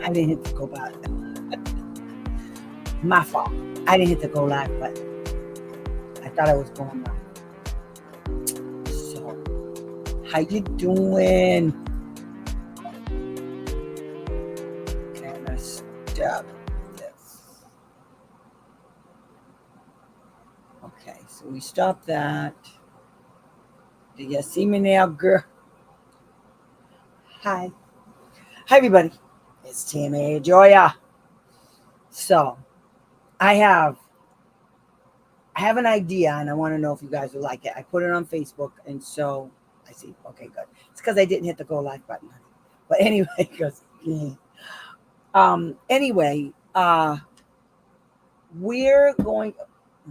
I didn't hit the go button. My fault. I didn't hit the go live button. I thought I was going live. So, how you doing? Can I stop this? Okay, so we stopped that. Do you see me now, girl? Hi. Hi, everybody. It's Tammy Joya. So, I have an idea, and I want to know if you guys will like it. I put it on Facebook, and so I see. Okay, good. It's because I didn't hit the go live button. But anyway, because anyway, we're going.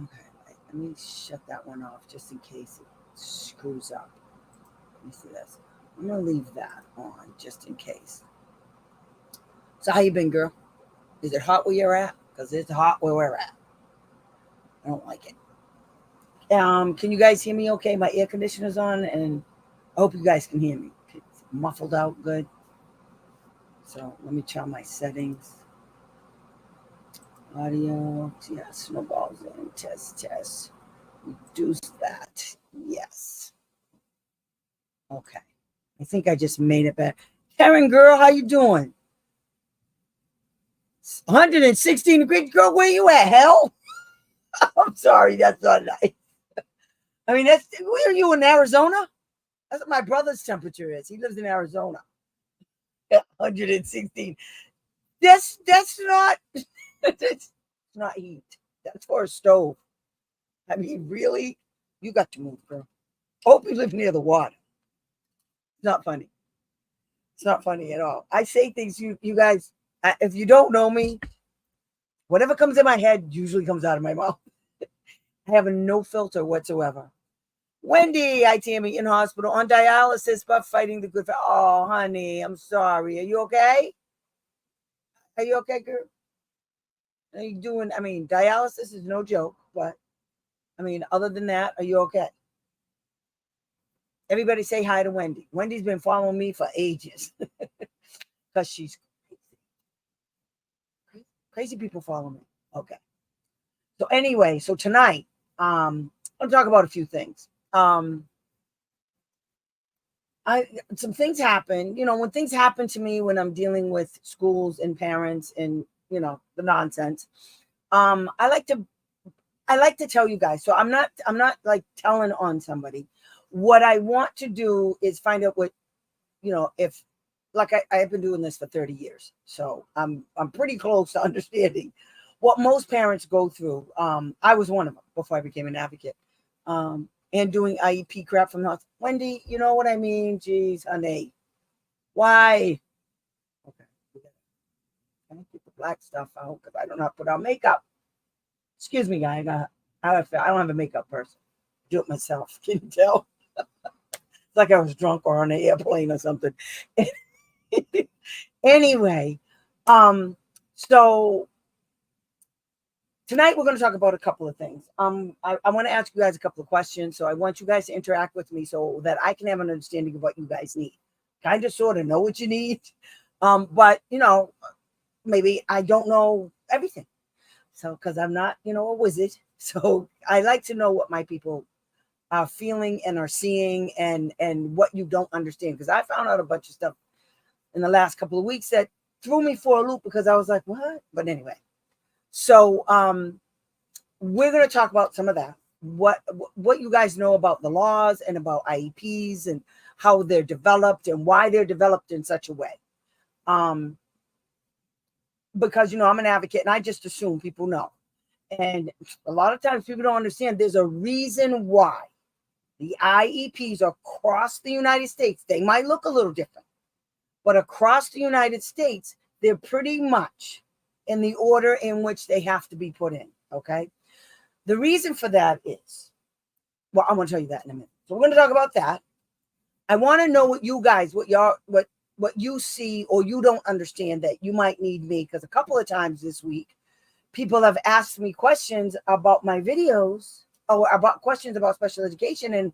Okay, let me shut that one off just in case it screws up. Let me see this. I'm gonna leave that on just in case. So how you been, girl? Is it hot where you're at? Because it's hot where we're at. I don't like it. Can you guys hear me okay? My air conditioner's on, and I hope you guys can hear me. It's muffled out good. So let me try my settings. Audio, yes, snowballs in, test. Reduce that, yes. Okay, I think I just made it back. Karen, girl, how you doing? 116 degrees, girl, where you at, hell? I'm sorry, that's not nice. I mean, where are you, in Arizona? That's what my brother's temperature is. He lives in Arizona. 116. That's not that's not heat. That's for a stove. I mean, really? You got to move, girl. Hope you live near the water. It's not funny. It's not funny at all. I say things, you guys, if you don't know me, whatever comes in my head usually comes out of my mouth. I have no filter whatsoever. Wendy, I Tammy, in hospital on dialysis, but fighting the good fight. Oh, honey, I'm sorry. Are you okay? Are you okay, girl? Are you doing? I mean, dialysis is no joke, but I mean, other than that, are you okay? Everybody say hi to Wendy. Wendy's been following me for ages because she's crazy. Crazy people follow me. Okay. So anyway, so tonight, I'm gonna talk about a few things. Some things happen, when things happen to me when I'm dealing with schools and parents and the nonsense. I like to tell you guys. So I'm not like telling on somebody. What I want to do is find out what, if like I have been doing this for 30 years. So I'm pretty close to understanding what most parents go through. I was one of them before I became an advocate. And doing IEP crap from the house. Wendy, you know what I mean? Jeez, honey. Why? Okay. I keep the black stuff out because I don't know how to put on makeup. Excuse me, guy. I don't have a makeup person. Do it myself. Can you tell? It's like I was drunk or on an airplane or something. Anyway, so tonight we're going to talk about a couple of things. I want to ask you guys a couple of questions. So I want you guys to interact with me so that I can have an understanding of what you guys need. Kind of sort of know what you need. But maybe I don't know everything. So because I'm not, a wizard. So I like to know what my people are feeling and are seeing and what you don't understand. Because I found out a bunch of stuff in the last couple of weeks that threw me for a loop because I was like, what? But anyway. So we're going to talk about some of that. What you guys know about the laws and about IEPs and how they're developed and why they're developed in such a way. Because, I'm an advocate and I just assume people know. And a lot of times people don't understand there's a reason why the IEPs across the United States, they might look a little different, but across the United States, they're pretty much in the order in which they have to be put in. Okay. The reason for that is, well, I'm going to tell you that in a minute. So we're going to talk about that. I want to know what you guys, what you see or you don't understand that you might need me. Because a couple of times this week, people have asked me questions about my videos or about questions about special education. And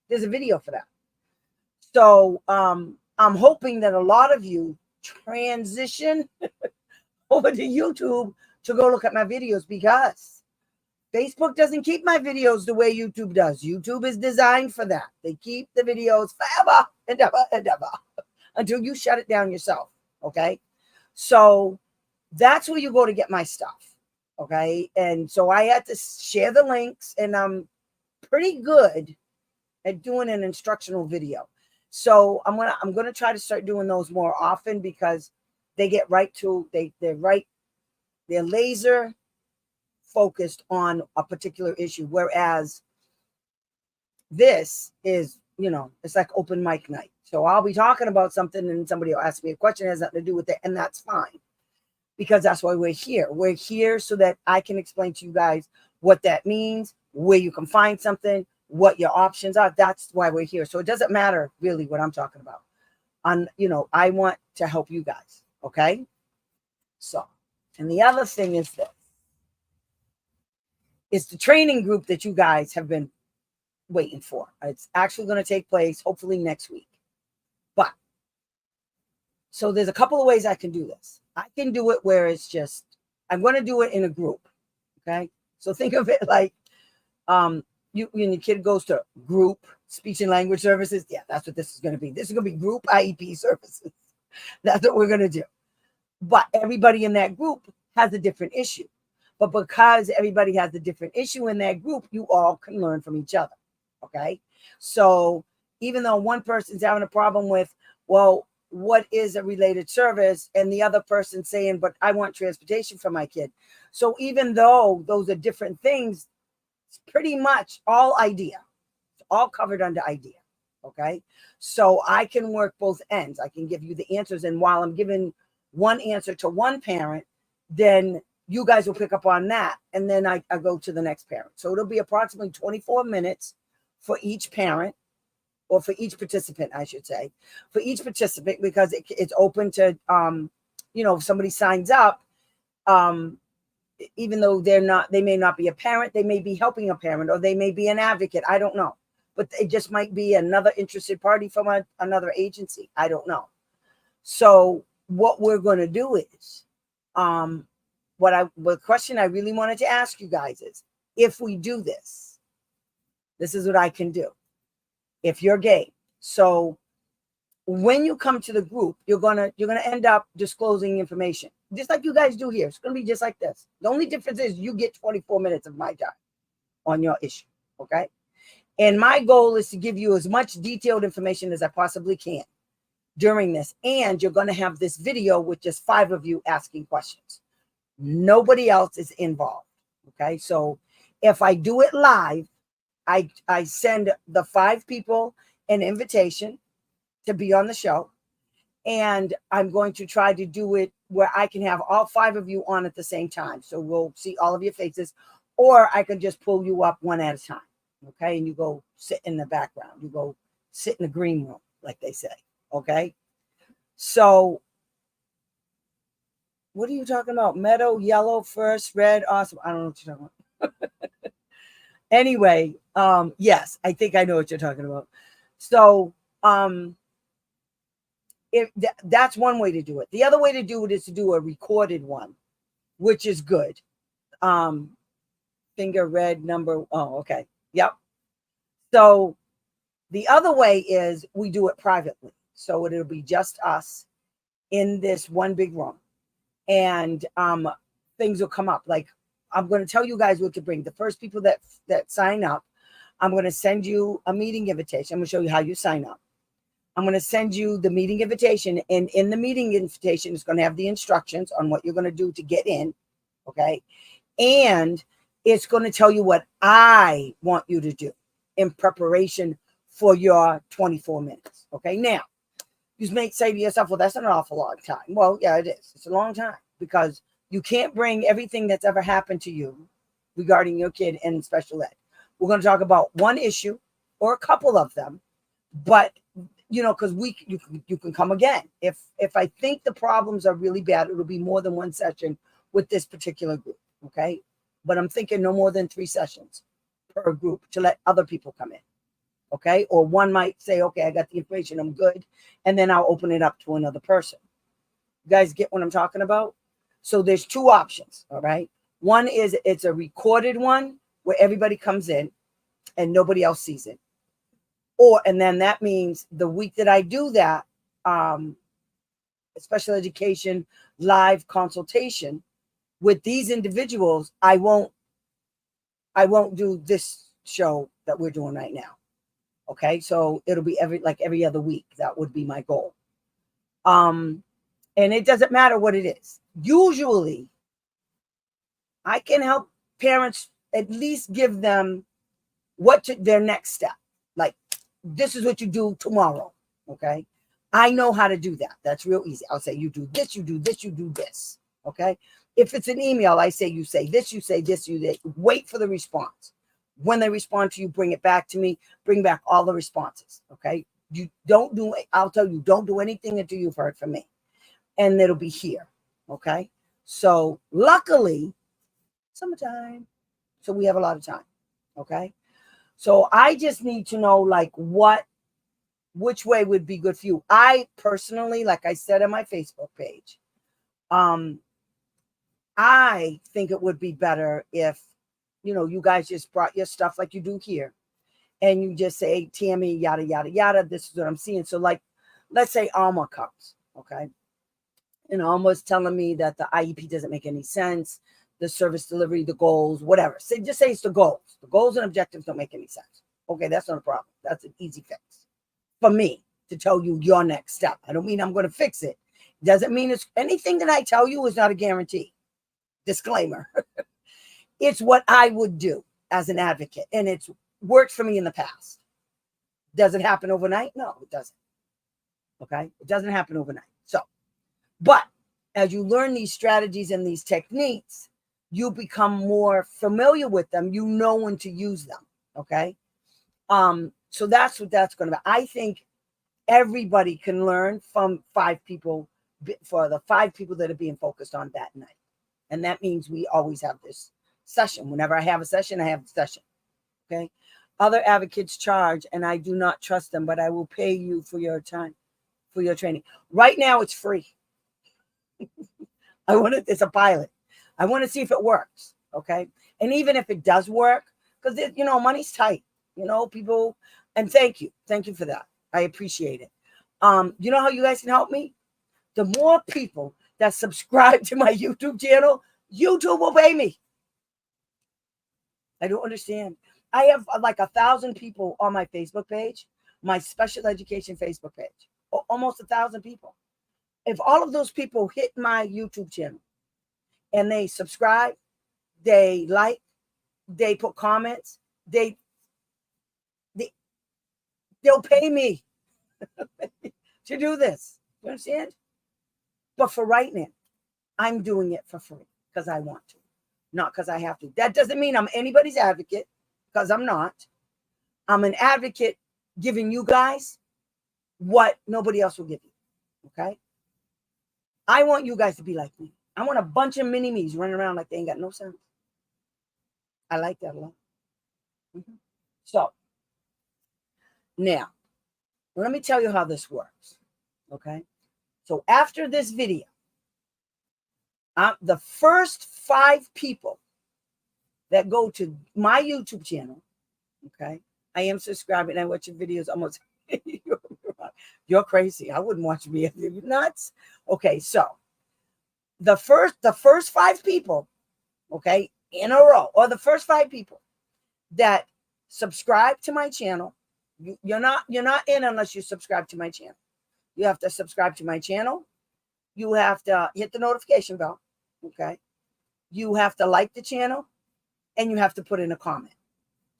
there's a video for that. So I'm hoping that a lot of you transition over to YouTube to go look at my videos, because Facebook doesn't keep my videos the way YouTube does. YouTube is designed for that. They keep the videos forever and ever and ever until you shut it down yourself. Okay. So that's where you go to get my stuff. Okay. And so I had to share the links, and I'm pretty good at doing an instructional video. So I'm gonna try to start doing those more often, because they get right to they're laser focused on a particular issue, whereas this is, it's like open mic night. So I'll be talking about something and somebody will ask me a question that has nothing to do with it, and that's fine, because that's why we're here. We're here so that I can explain to you guys what that means, where you can find something, what your options are. That's why we're here. So it doesn't matter really what I'm talking about. I want to help you guys. Okay. So, and the other thing is this. It's the training group that you guys have been waiting for. It's actually going to take place hopefully next week. But so there's a couple of ways I can do this. I can do it where it's just, I'm going to do it in a group. Okay. So think of it like, when your kid goes to group speech and language services. Yeah, that's what this is going to be. This is going to be group IEP services. That's what we're going to do. But everybody in that group has a different issue. But because everybody has a different issue in that group, you all can learn from each other. Okay. So even though one person's having a problem with, well, what is a related service? And the other person saying, but I want transportation for my kid. So even though those are different things, it's pretty much all idea. It's all covered under idea. Okay. So I can work both ends. I can give you the answers. And while I'm giving one answer to one parent, then you guys will pick up on that. And then I go to the next parent. So it'll be approximately 24 minutes for each parent, or for each participant, I should say, for each participant, because it's open to, if somebody signs up, even though they may not be a parent, they may be helping a parent, or they may be an advocate. I don't know, but it just might be another interested party from another agency. I don't know. So what we're going to do is, the question I really wanted to ask you guys is, if we do this is what I can do. If you're gay. So when you come to the group, you're gonna end up disclosing information, just like you guys do here. It's gonna be just like this. The only difference is you get 24 minutes of my time on your issue. Okay. And my goal is to give you as much detailed information as I possibly can during this. And you're gonna have this video with just 5 of you asking questions. Nobody else is involved. Okay. So if I do it live, I send the 5 people an invitation to be on the show. And I'm going to try to do it where I can have all 5 of you on at the same time. So we'll see all of your faces, or I can just pull you up one at a time. Okay. And you go sit in the background. You go sit in the green room, like they say. Okay. So what are you talking about? Meadow, yellow, first, red, awesome. I don't know what you're talking about. Anyway, yes, I think I know what you're talking about. So that's one way to do it. The other way to do it is to do a recorded one, which is good. Finger, red, number. Oh, okay. Yep. So the other way is we do it privately. So it'll be just us in this one big room. And things will come up. Like, I'm going to tell you guys what to bring. The first people that sign up, I'm going to send you a meeting invitation. I'm going to show you how you sign up. I'm going to send you the meeting invitation. And in the meeting invitation, it's going to have the instructions on what you're going to do to get in. Okay. And it's going to tell you what I want you to do in preparation for your 24 minutes. Okay. Now, you may say to yourself, well, that's an awful long time. Well, yeah, it is. It's a long time, because you can't bring everything that's ever happened to you regarding your kid in special ed. We're going to talk about one issue or a couple of them, but because you can come again. If I think the problems are really bad, it'll be more than one session with this particular group. Okay. But I'm thinking no more than 3 sessions per group to let other people come in. Okay. Or one might say, okay, I got the information, I'm good. And then I'll open it up to another person. You guys get what I'm talking about? So there's two options. All right. One is it's a recorded one where everybody comes in and nobody else sees it. And then that means the week that I do that, special education live consultation with these individuals, I won't do this show that we're doing right now. Okay, so it'll be every other week. That would be my goal. And it doesn't matter what it is. Usually, I can help parents at least give them their next step. Like, this is what you do tomorrow. Okay, I know how to do that. That's real easy. I'll say, you do this, you do this, you do this. Okay. If it's an email, I say, you say this, you say this, wait for the response. When they respond to you, bring it back to me, bring back all the responses. Okay. I'll tell you, don't do anything until you've heard from me, and it'll be here. Okay. So luckily, summertime. So we have a lot of time. Okay. So I just need to know which way would be good for you. I personally, like I said on my Facebook page, I think it would be better if, you guys just brought your stuff like you do here, and you just say, hey, Tammy, yada, yada, yada, this is what I'm seeing. So let's say Alma comes, okay? And Alma's telling me that the IEP doesn't make any sense, the service delivery, the goals, whatever. Just say it's the goals. The goals and objectives don't make any sense. Okay, that's not a problem. That's an easy fix for me to tell you your next step. I don't mean I'm going to fix it. Doesn't mean it's anything that I tell you is not a guarantee. Disclaimer. It's what I would do as an advocate, and it's worked for me in the past. Does it happen overnight? No, it doesn't. Okay, it doesn't happen overnight. So, but as you learn these strategies and these techniques, you become more familiar with them. You know when to use them. Okay. So that's what that's going to be. I think everybody can learn from 5 people, for the 5 people that are being focused on that night. And that means we always have this session. Whenever I have a session, I have a session. Okay. Other advocates charge, and I do not trust them, but I will pay you for your time, for your training. Right now, it's free. It's a pilot. I want to see if it works. Okay. And even if it does work, because, money's tight, people, and thank you for that. I appreciate it. You know how you guys can help me? The more people that subscribe to my YouTube channel, YouTube will pay me. I don't understand. I have like 1,000 people on my Facebook page, my special education Facebook page, almost 1,000 people. If all of those people hit my YouTube channel and they subscribe, they like, they put comments, they'll pay me to do this. You understand? But for right now, I'm doing it for free because I want to, not because I have to. That doesn't mean I'm anybody's advocate, because I'm not. I'm an advocate giving you guys what nobody else will give you. Okay? I want you guys to be like me. I want a bunch of mini-me's running around like they ain't got no sense. I like that a lot. Mm-hmm. So, now, let me tell you how this works. Okay? So, after this video, the first 5 people that go to my YouTube channel, okay? I am subscribing. I watch your videos almost. You're crazy. I wouldn't watch me. Are you nuts? Okay, so the first 5 people, okay, in a row, or the first 5 people that subscribe to my channel, you're not in unless you subscribe to my channel. You have to subscribe to my channel. You have to hit the notification bell, okay? You have to like the channel, and you have to put in a comment.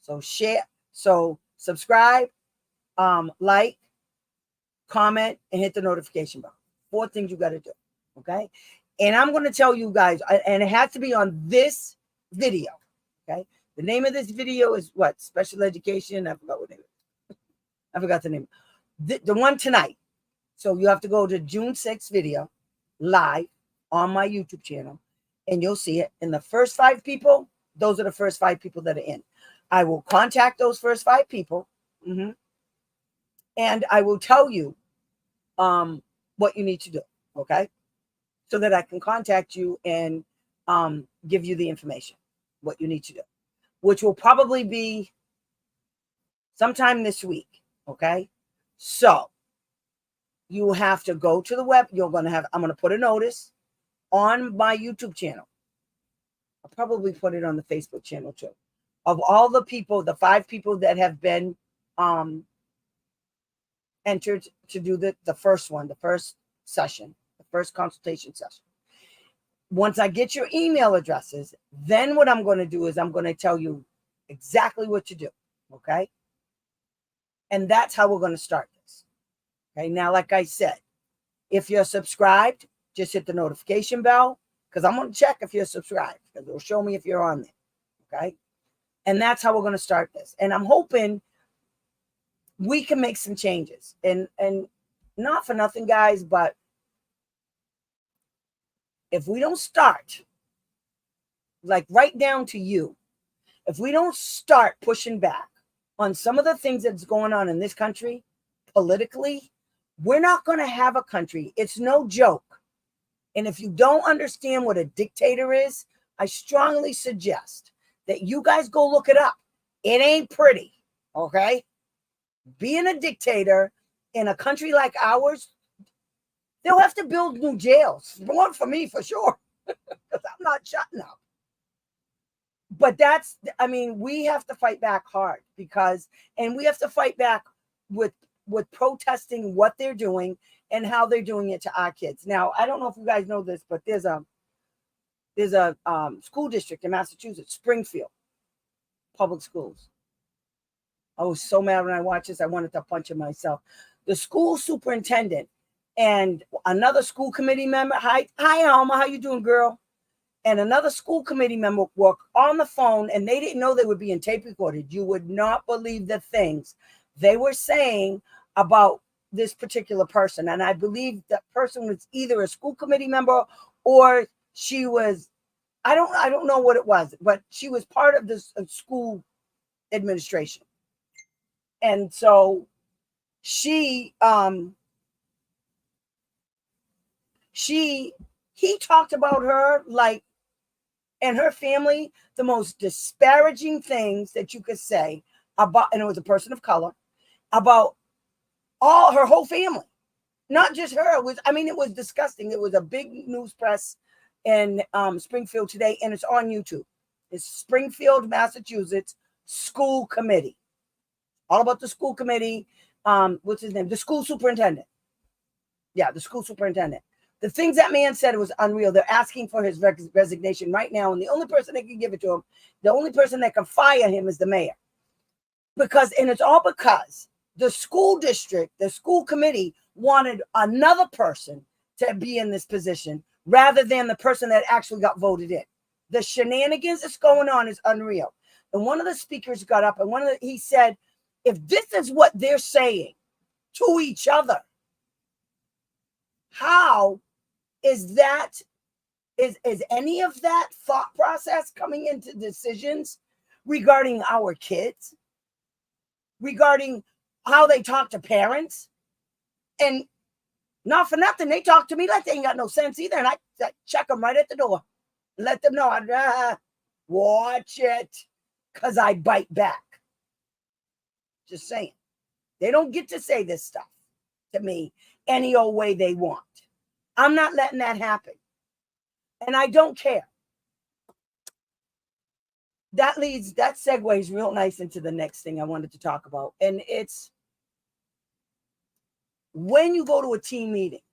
So share, so subscribe, like, comment, and hit the notification bell. 4 things you got to do, okay? And I'm going to tell you guys, and it has to be on this video, okay? The name of this video is what? Special education. I forgot what name it is. I forgot the name. The one tonight. So you have to go to June 6th video live on my YouTube channel, and you'll see it. And the first 5 people, those are the first 5 people that are in. I will contact those first 5 people, and I will tell you what you need to do, okay? so that I can contact you and give you the information, what you need to do, which will probably be sometime this week. Okay. So you have to go to the web. I'm going to put a notice on my YouTube channel. I'll probably put it on the Facebook channel too. Of all the people, the 5 people that have been entered to do the first one, the first session, the first consultation session. Once I get your email addresses, then what I'm going to do is I'm going to tell you exactly what to do. Okay. And that's how we're going to start this. Okay. Now, like I said, if you're subscribed, just hit the notification bell, because I'm going to check if you're subscribed, because it'll show me if you're on there. Okay. And that's how we're going to start this. And I'm hoping we can make some changes. And not for nothing, guys, but if we don't start, like right down to you, if we don't start pushing back on some of the things that's going on in this country politically, we're not going to have a country. It's no joke. And if you don't understand what a dictator is, I strongly suggest that you guys go look it up. It ain't pretty, okay? Being a dictator in a country like ours, they'll have to build new jails. One for me, for sure, because I'm not shutting up. But we have to fight back hard, and we have to fight back with protesting what they're doing and how they're doing it to our kids. Now, I don't know if you guys know this, but there's a school district in Massachusetts, Springfield Public Schools. I was so mad when I watched this. I wanted to punch him myself. The school superintendent and another school committee member. Hi, Alma. How you doing, girl? And another school committee member were on the phone, and they didn't know they were being tape recorded. You would not believe the things they were saying about this particular person. And I believe that person was either a school committee member or she was, I don't know what it was, but she was part of this school administration. And so he talked about her like, and her family, the most disparaging things that you could say about, and it was a person of color, about her whole family, not just her. It was disgusting. It was a big news press in Springfield today, and it's on YouTube. It's Springfield, Massachusetts School Committee. All about the school committee. What's his name? The school superintendent. Yeah, the school superintendent. The things that man said was unreal. They're asking for his resignation right now. And the only person that can give it to him, the only person that can fire him is the mayor. It's all because the school district, the school committee wanted another person to be in this position rather than the person that actually got voted in. The shenanigans that's going on is unreal. And one of the speakers got up and he said, if this is what they're saying to each other, how is any of that thought process coming into decisions regarding our kids, regarding how they talk to parents? And not for nothing, they talk to me like they ain't got no sense either. And I check them right at the door. Let them know, watch it, because I bite back. Just saying. They don't get to say this stuff to me any old way they want. I'm not letting that happen. And I don't care. That segues real nice into the next thing I wanted to talk about. And it's when you go to a team meeting,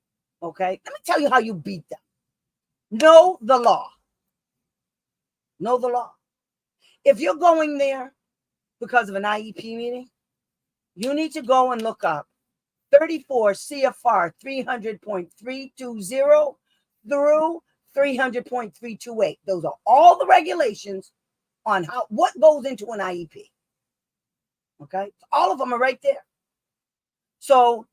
okay? Let me tell you how you beat them. Know the law. Know the law. If you're going there because of an IEP meeting, you need to go and look up 34 CFR 300.320 through 300.328. Those are all the regulations on what goes into an IEP. Okay? All of them are right there. So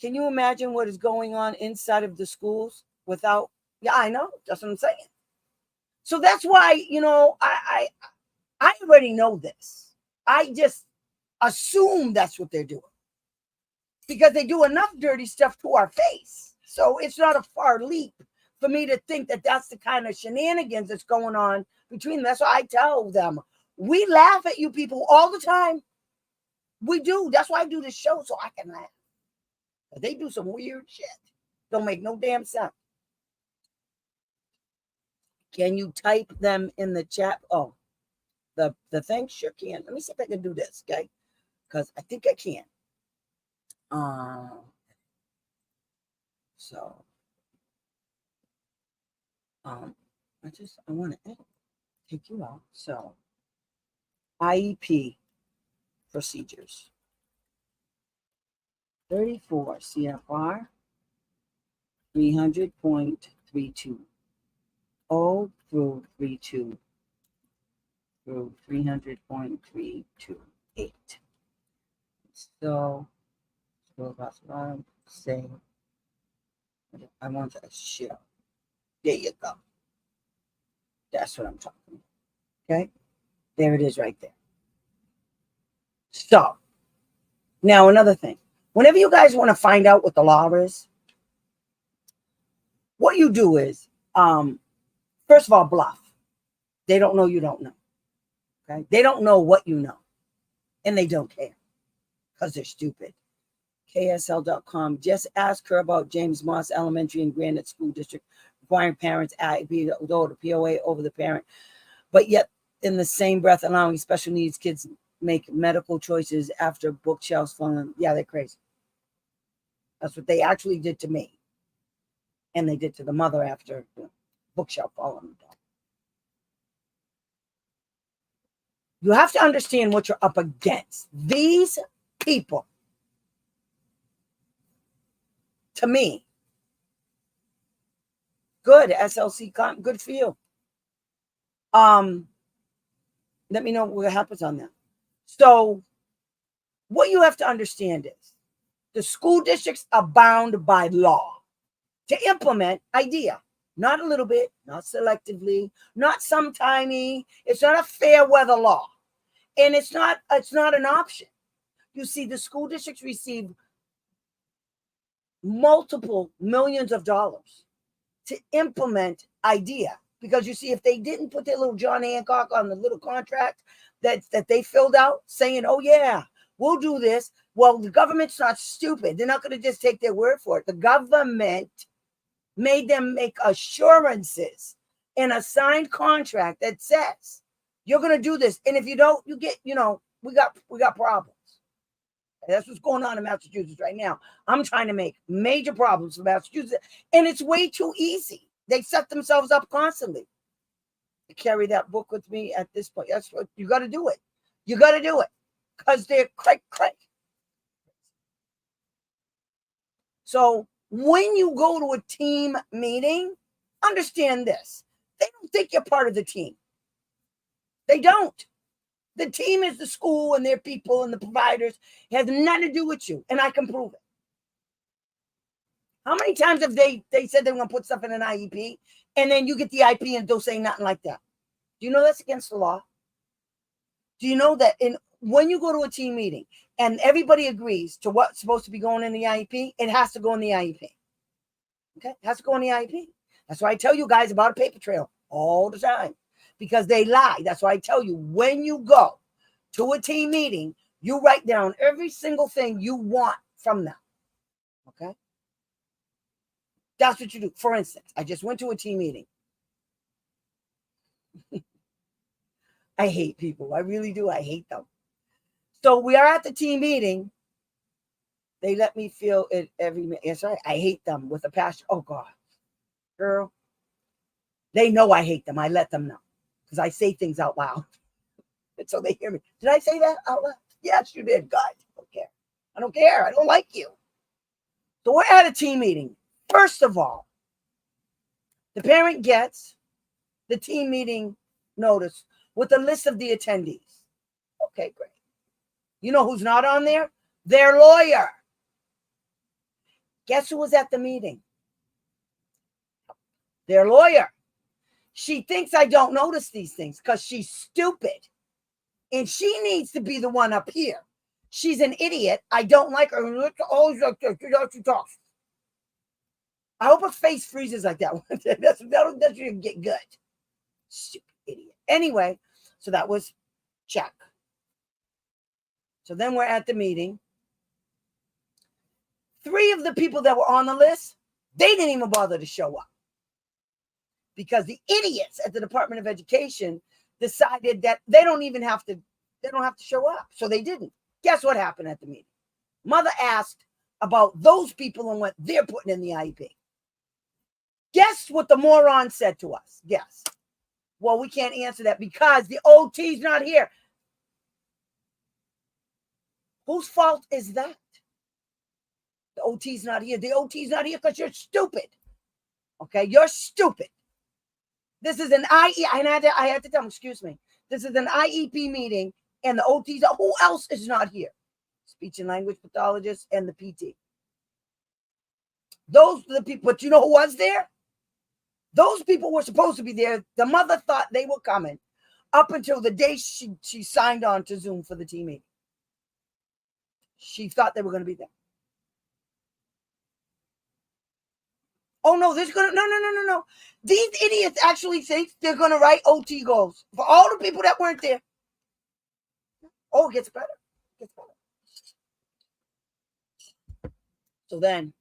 can you imagine what is going on inside of the schools without? Yeah, I know. That's what I'm saying. So that's why, I already know this. I just assume that's what they're doing because they do enough dirty stuff to our face. So it's not a far leap for me to think that that's the kind of shenanigans that's going on between them. That's why I tell them, we laugh at you people all the time. We do. That's why I do this show, so I can laugh. They do some weird shit. Don't make no damn sense. Can you type them in the chat? Oh, the thing? Sure can. Let me see if I can do this, okay? Because I think I can. So I want to take you out. So IEP procedures. 34 CFR 300.32. O through 32 through 300.328. So that's what I'm saying. I want to share. There you go. That's what I'm talking about. Okay? There it is right there. So now another thing. Whenever you guys want to find out what the law is, what you do is, first of all, bluff. They don't know you don't know. Okay? They don't know what you know. And they don't care. Because they're stupid. KSL.com. Just ask her about James Moss Elementary and Granite School District requiring parents to go to POA over the parent. But yet, in the same breath, allowing special needs kids make medical choices after bookshelves falling. Yeah, they're crazy. That's what they actually did to me. And they did to the mother after the bookshelf falling down. You have to understand what you're up against. These people, to me, good, SLC, good for you. Let me know what happens on that. So what you have to understand is the school districts are bound by law to implement IDEA. Not a little bit, not selectively, not sometimey. It's not a fair weather law. And it's not an option. You see, the school districts receive multiple millions of dollars to implement IDEA. Because you see, if they didn't put their little John Hancock on the little contract that they filled out saying, oh yeah, we'll do this. Well, the government's not stupid. They're not going to just take their word for it. The government made them make assurances in a signed contract that says you're going to do this. And if you don't, you get, we got problems. And that's what's going on in Massachusetts right now. I'm trying to make major problems for Massachusetts. And it's way too easy. They set themselves up constantly. I carry that book with me at this point. That's what you got to do it. You got to do it because they're crack. So when you go to a team meeting, understand this. They don't think you're part of the team. They don't. The team is the school and their people and the providers. It has nothing to do with you, and I can prove it. How many times have they said they were going to put stuff in an IEP, and then you get the IEP and don't say nothing like that? Do you know that's against the law? Do you know that when you go to a team meeting and everybody agrees to what's supposed to be going in the IEP, it has to go in the IEP. Okay? It has to go in the IEP. That's why I tell you guys about a paper trail all the time, because they lie. That's why I tell you, when you go to a team meeting, you write down every single thing you want from them. Okay? That's what you do. For instance, I just went to a team meeting. I hate people. I really do. I hate them. So we are at the team meeting. They let me feel it every minute. Yes, right. I hate them with a passion. Oh, God. Girl. They know I hate them. I let them know because I say things out loud. And so they hear me. Did I say that out loud? Yes, you did. God. I don't care. I don't care. I don't like you. So we're at a team meeting. First of all, the parent gets the team meeting notice with a list of the attendees. Okay, great. You know who's not on there? Their lawyer. Guess who was at the meeting? Their lawyer. She thinks I don't notice these things because she's stupid. And she needs to be the one up here. She's an idiot. I don't like her. Always like this. She talks. I hope her face freezes like that. That'll get good. Stupid idiot. Anyway, so that was check. So then we're at the meeting. 3 of the people that were on the list, they didn't even bother to show up because the idiots at the Department of Education decided that they don't have to show up. So they didn't. Guess what happened at the meeting? Mother asked about those people and what they're putting in the IEP. Guess what the moron said to us? Guess. Well, we can't answer that because the OT's not here. Whose fault is that? The OT's not here. The OT's not here because you're stupid. Okay, you're stupid. This is an IE. I had to tell them, excuse me. This is an IEP meeting, and the OTs are, who else is not here? Speech and language pathologist and the PT. Those are the people, but you know who was there? Those people were supposed to be there. The mother thought they were coming up until the day she signed on to Zoom for the team meeting. She thought they were going to be there. Oh no, no. These idiots actually think they're going to write OT goals for all the people that weren't there. Oh, it gets better. So then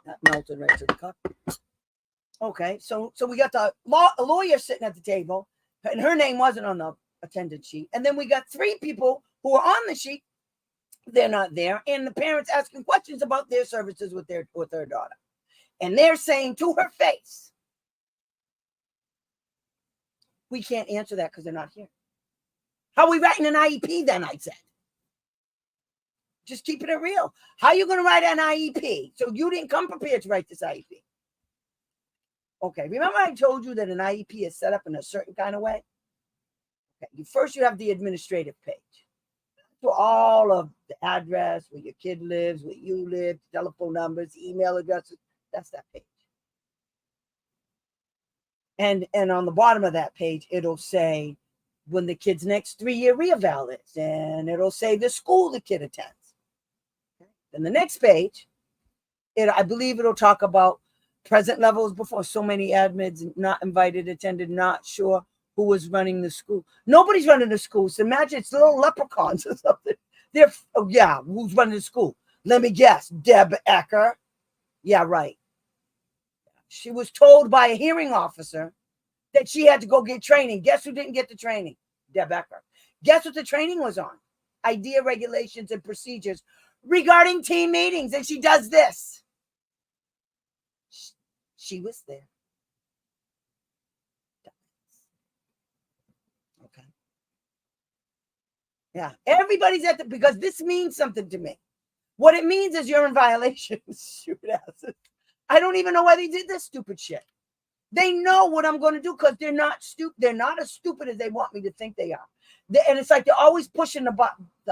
that melted right to the cup. Okay, so we got the lawyer sitting at the table, and her name wasn't on the attendance sheet. And then we got 3 people who are on the sheet. They're not there, and the parents asking questions about their services with their daughter. And they're saying to her face, we can't answer that because they're not here. How are we writing an IEP then, I said. Just keeping it real. How are you going to write an IEP? So you didn't come prepared to write this IEP. Okay, remember I told you that an IEP is set up in a certain kind of way? Okay, first you have the administrative page. So all of the address, where your kid lives, where you live, telephone numbers, email addresses, that's that page. And on the bottom of that page, it'll say when the kid's next 3-year reeval is, and it'll say the school the kid attends. Then the next page, I believe it'll talk about present levels before. So many admins not invited, attended, not sure who was running the school. Nobody's running the school. So imagine it's little leprechauns or something. Who's running the school? Let me guess, Deb Ecker. Yeah, right. She was told by a hearing officer that she had to go get training. Guess who didn't get the training? Deb Ecker. Guess what the training was on? Idea, regulations, and procedures regarding team meetings. And she does this. She was there. Okay. Yeah. Everybody's at because this means something to me. What it means is you're in violation. Shoot asses. I don't even know why they did this stupid shit. They know what I'm going to do because they're not stupid. They're not as stupid as they want me to think they are. And it's like they're always pushing the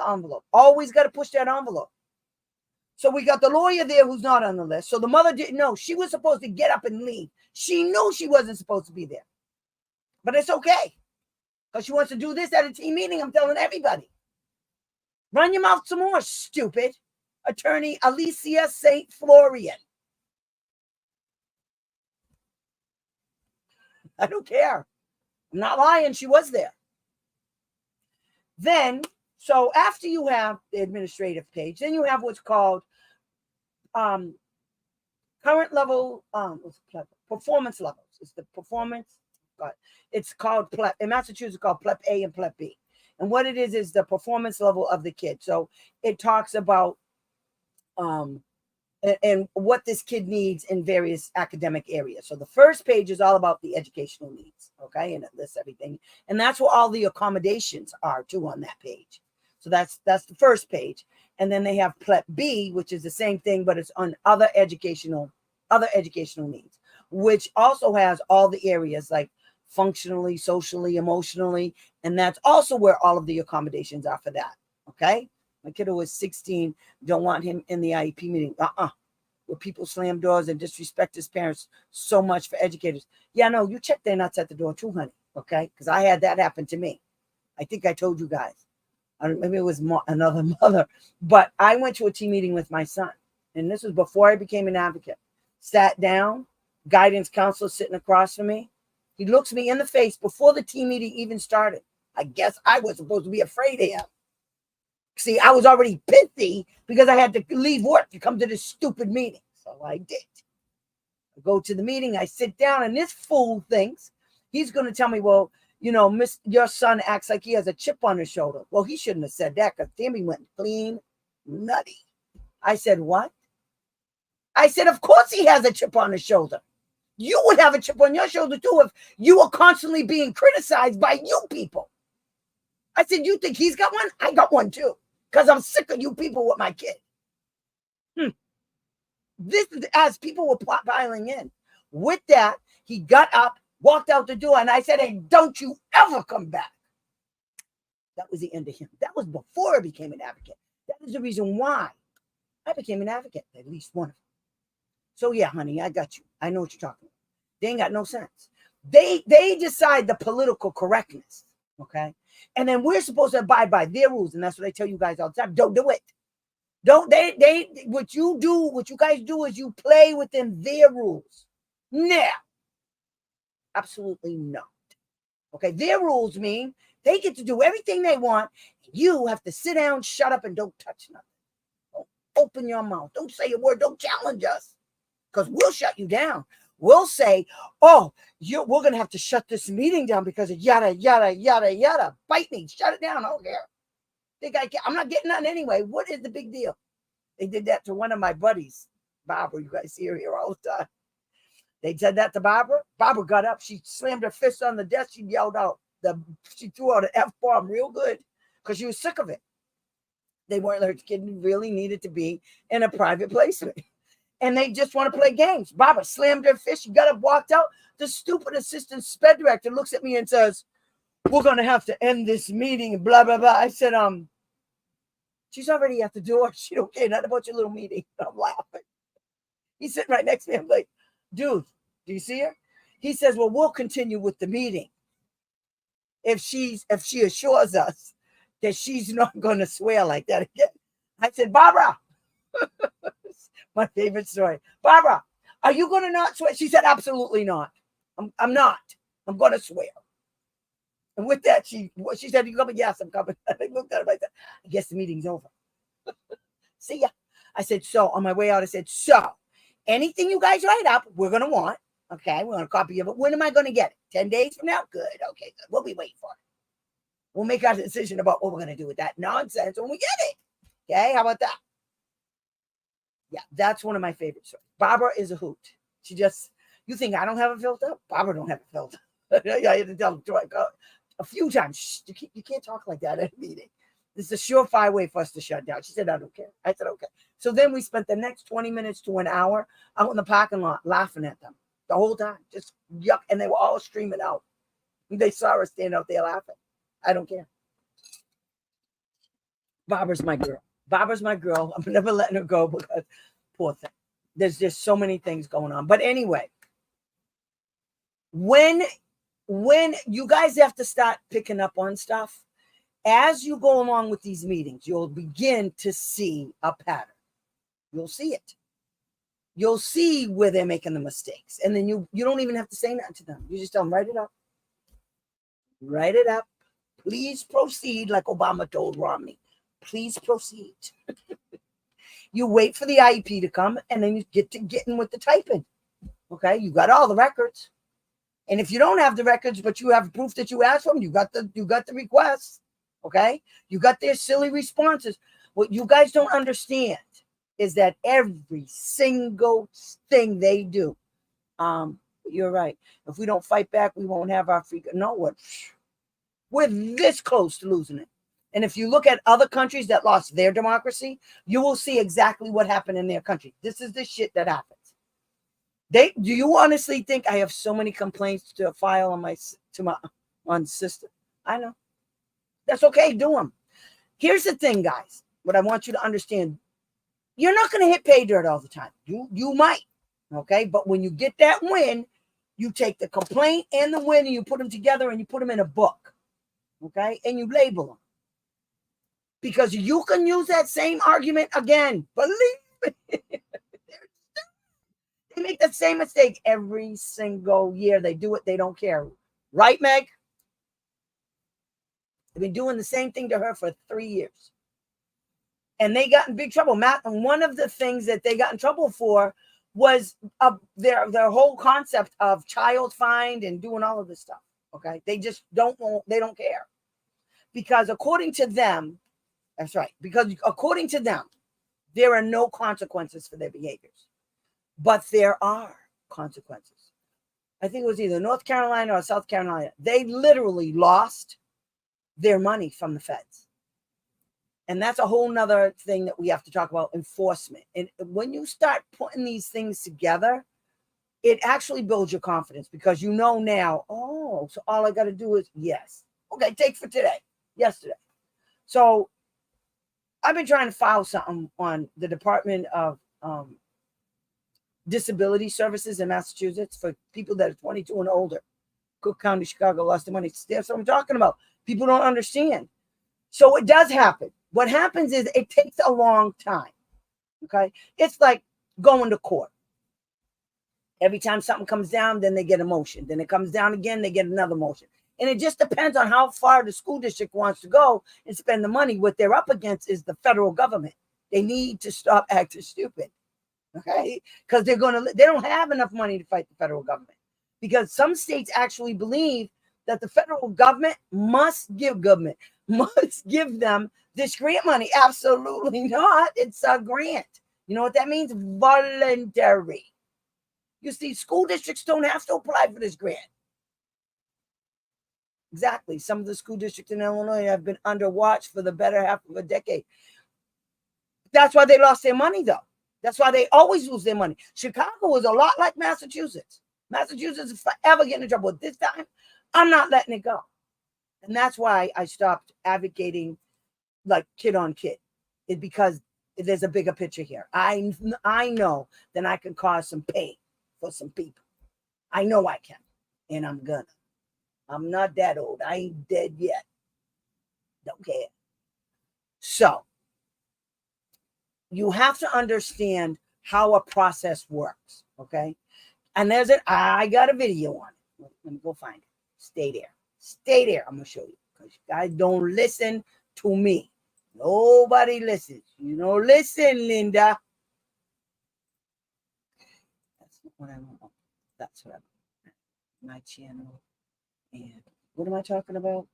envelope. Always got to push that envelope. So we got the lawyer there who's not on the list. So the mother didn't know. She was supposed to get up and leave. She knew she wasn't supposed to be there. But it's okay. Because she wants to do this at a team meeting. I'm telling everybody. Run your mouth some more, stupid. Attorney Alicia St. Florian. I don't care. I'm not lying. She was there. Then, so after you have the administrative page, then you have what's called current level, performance levels. It's the performance. It's called PLEP. In Massachusetts, it's called PLEP A and PLEP B. And what it is the performance level of the kid. So it talks about and what this kid needs in various academic areas. So the first page is all about the educational needs, okay? And it lists everything. And that's where all the accommodations are too on that page. So that's the first page. And then they have PLEP B, which is the same thing, but it's on other educational needs, which also has all the areas like functionally, socially, emotionally. And that's also where all of the accommodations are for that, okay? My kiddo was 16, don't want him in the IEP meeting. Where people slam doors and disrespect his parents so much for educators. Yeah, no, you check their nuts at the door too, honey, okay? Because I had that happen to me. I think I told you guys. Maybe it was another mother. But I went to a team meeting with my son. And this was before I became an advocate. sat down, guidance counselor sitting across from me. He looks me in the face before the team meeting even started. I guess I was supposed to be afraid of him. See, I was already pithy because I had to leave work to come to this stupid meeting. So I did. I go to the meeting, I sit down, and this fool thinks he's going to tell me, well, your son acts like he has a chip on his shoulder. Well, he shouldn't have said that because Timmy went clean nutty. I said, what? I said, of course he has a chip on his shoulder. You would have a chip on your shoulder too if you were constantly being criticized by you people. I said, you think he's got one? I got one too because I'm sick of you people with my kid. This is as people were piling in. With that, he got up, walked out the door, and I said, hey, don't you ever come back. That was the end of him. That was before I became an advocate. That is the reason why I became an advocate, at least one of them. So yeah, honey, I got you. I know what you're talking about. They ain't got no sense. They decide the political correctness, okay? And then we're supposed to abide by their rules, and that's what I tell you guys all the time. Don't do it. Don't what you guys do is you play within their rules. No. Absolutely not. Okay, their rules mean they get to do everything they want. You have to sit down, shut up, and don't touch nothing. Don't open your mouth. Don't say a word. Don't challenge us. Because we'll shut you down. We'll say, oh, we're going to have to shut this meeting down because of yada, yada, yada, yada. Bite me. Shut it down. I don't care. I'm not getting nothing anyway. What is the big deal? They did that to one of my buddies, Barbara. You guys see her here all the time. They said that to Barbara. Barbara got up. She slammed her fist on the desk. She yelled out. She threw out an F-bomb real good because she was sick of it. They weren't. Her kid really needed to be in a private placement. And they just want to play games. Barbara slammed her fist. She got up, walked out. The stupid assistant sped director looks at me and says, we're going to have to end this meeting and blah, blah, blah. I said, she's already at the door. She don't care nothing about your little meeting. I'm laughing. He's sitting right next to me. I'm like, dude, do you see her? He says, well, we'll continue with the meeting if she assures us that she's not going to swear like that again. I said, Barbara, my favorite story. Barbara, are you going to not swear? She said, absolutely not. I'm not. I'm going to swear. And with that, she said, you coming? Yes, I'm coming. I looked at her. I said, I guess the meeting's over. See ya. I said, so on my way out, I said, so anything you guys write up, we're going to want. Okay, we're going to copy of it. When am I going to get it? 10 days from now? Good. Okay, good. We'll be waiting for it. We'll make our decision about what we're going to do with that nonsense when we get it. Okay, how about that? Yeah, that's one of my favorite stories. Barbara is a hoot. You think I don't have a filter? Barbara don't have a filter. I had to tell her a few times, you can't talk like that at a meeting. This is a surefire way for us to shut down. She said, I don't care. I said, okay. So then we spent the next 20 minutes to an hour out in the parking lot laughing at them the whole time. Just yuck. And they were all streaming out. They saw us stand out there laughing. I don't care. Barbara's my girl. Barbara's my girl. I'm never letting her go because poor thing. There's just so many things going on. But anyway, when you guys have to start picking up on stuff, as you go along with these meetings, you'll begin to see a pattern. You'll see it. You'll see where they're making the mistakes. And then you don't even have to say nothing to them. You just tell them, write it up. Write it up. Please proceed, like Obama told Romney. Please proceed. You wait for the IEP to come, and then you get to getting with the typing. Okay, you got all the records. And if you don't have the records, but you have proof that you asked for them, you got the requests. Okay, you got their silly responses. What you guys don't understand is that every single thing they do, you're right. If we don't fight back, we won't have our free. No, what? We're this close to losing it. And if you look at other countries that lost their democracy, you will see exactly what happened in their country. This is the shit that happens. Do you honestly think I have so many complaints to file on my sister? I know. That's okay. Do them. Here's the thing, guys. What I want you to understand, you're not going to hit pay dirt all the time. You might. Okay. But when you get that win, you take the complaint and the win and you put them together and you put them in a book. Okay. And you label them. Because you can use that same argument again. Believe me. They make the same mistake every single year. They do it. They don't care. Right, Meg? They've been doing the same thing to her for 3 years. And they got in big trouble. And one of the things that they got in trouble for was their whole concept of child find and doing all of this stuff. Okay. They just don't care. Because according to them, that's right. Because according to them, there are no consequences for their behaviors. But there are consequences. I think it was either North Carolina or South Carolina. They literally lost their money from the feds. And that's a whole nother thing that we have to talk about, enforcement. And when you start putting these things together, it actually builds your confidence because you know now, oh, so all I got to do is, yes. Okay, take for today, yesterday. So I've been trying to file something on the Department of Disability Services in Massachusetts for people that are 22 and older. Cook County, Chicago lost their money. That's what I'm talking about. People don't understand. So it does happen. What happens is it takes a long time. Okay. It's like going to court. Every time something comes down, then they get a motion. Then it comes down again, they get another motion. And it just depends on how far the school district wants to go and spend the money. What they're up against is the federal government. They need to stop acting stupid. Okay. Because they don't have enough money to fight the federal government. Because some states actually believe that the federal government must give them this grant money. Absolutely not. It's a grant. You know what that means? Voluntary. You see, school districts don't have to apply for this grant. Exactly. Some of the school districts in Illinois have been under watch for the better half of a decade. That's why they lost their money, though. That's why they always lose their money. Chicago was a lot like Massachusetts. Massachusetts is forever getting in trouble. This time, I'm not letting it go. And that's why I stopped advocating like kid on kid. It's because there's a bigger picture here. I know that I can cause some pain for some people. I know I can. And I'm gonna. I'm not that old. I ain't dead yet. Don't care. So you have to understand how a process works. Okay. And I got a video on it. Let me go find it. Stay there. Stay there. I'm going to show you. Because you guys don't listen to me. Nobody listens. You don't listen, Linda. That's not what I want. That's what I want. My channel. And what am I talking about?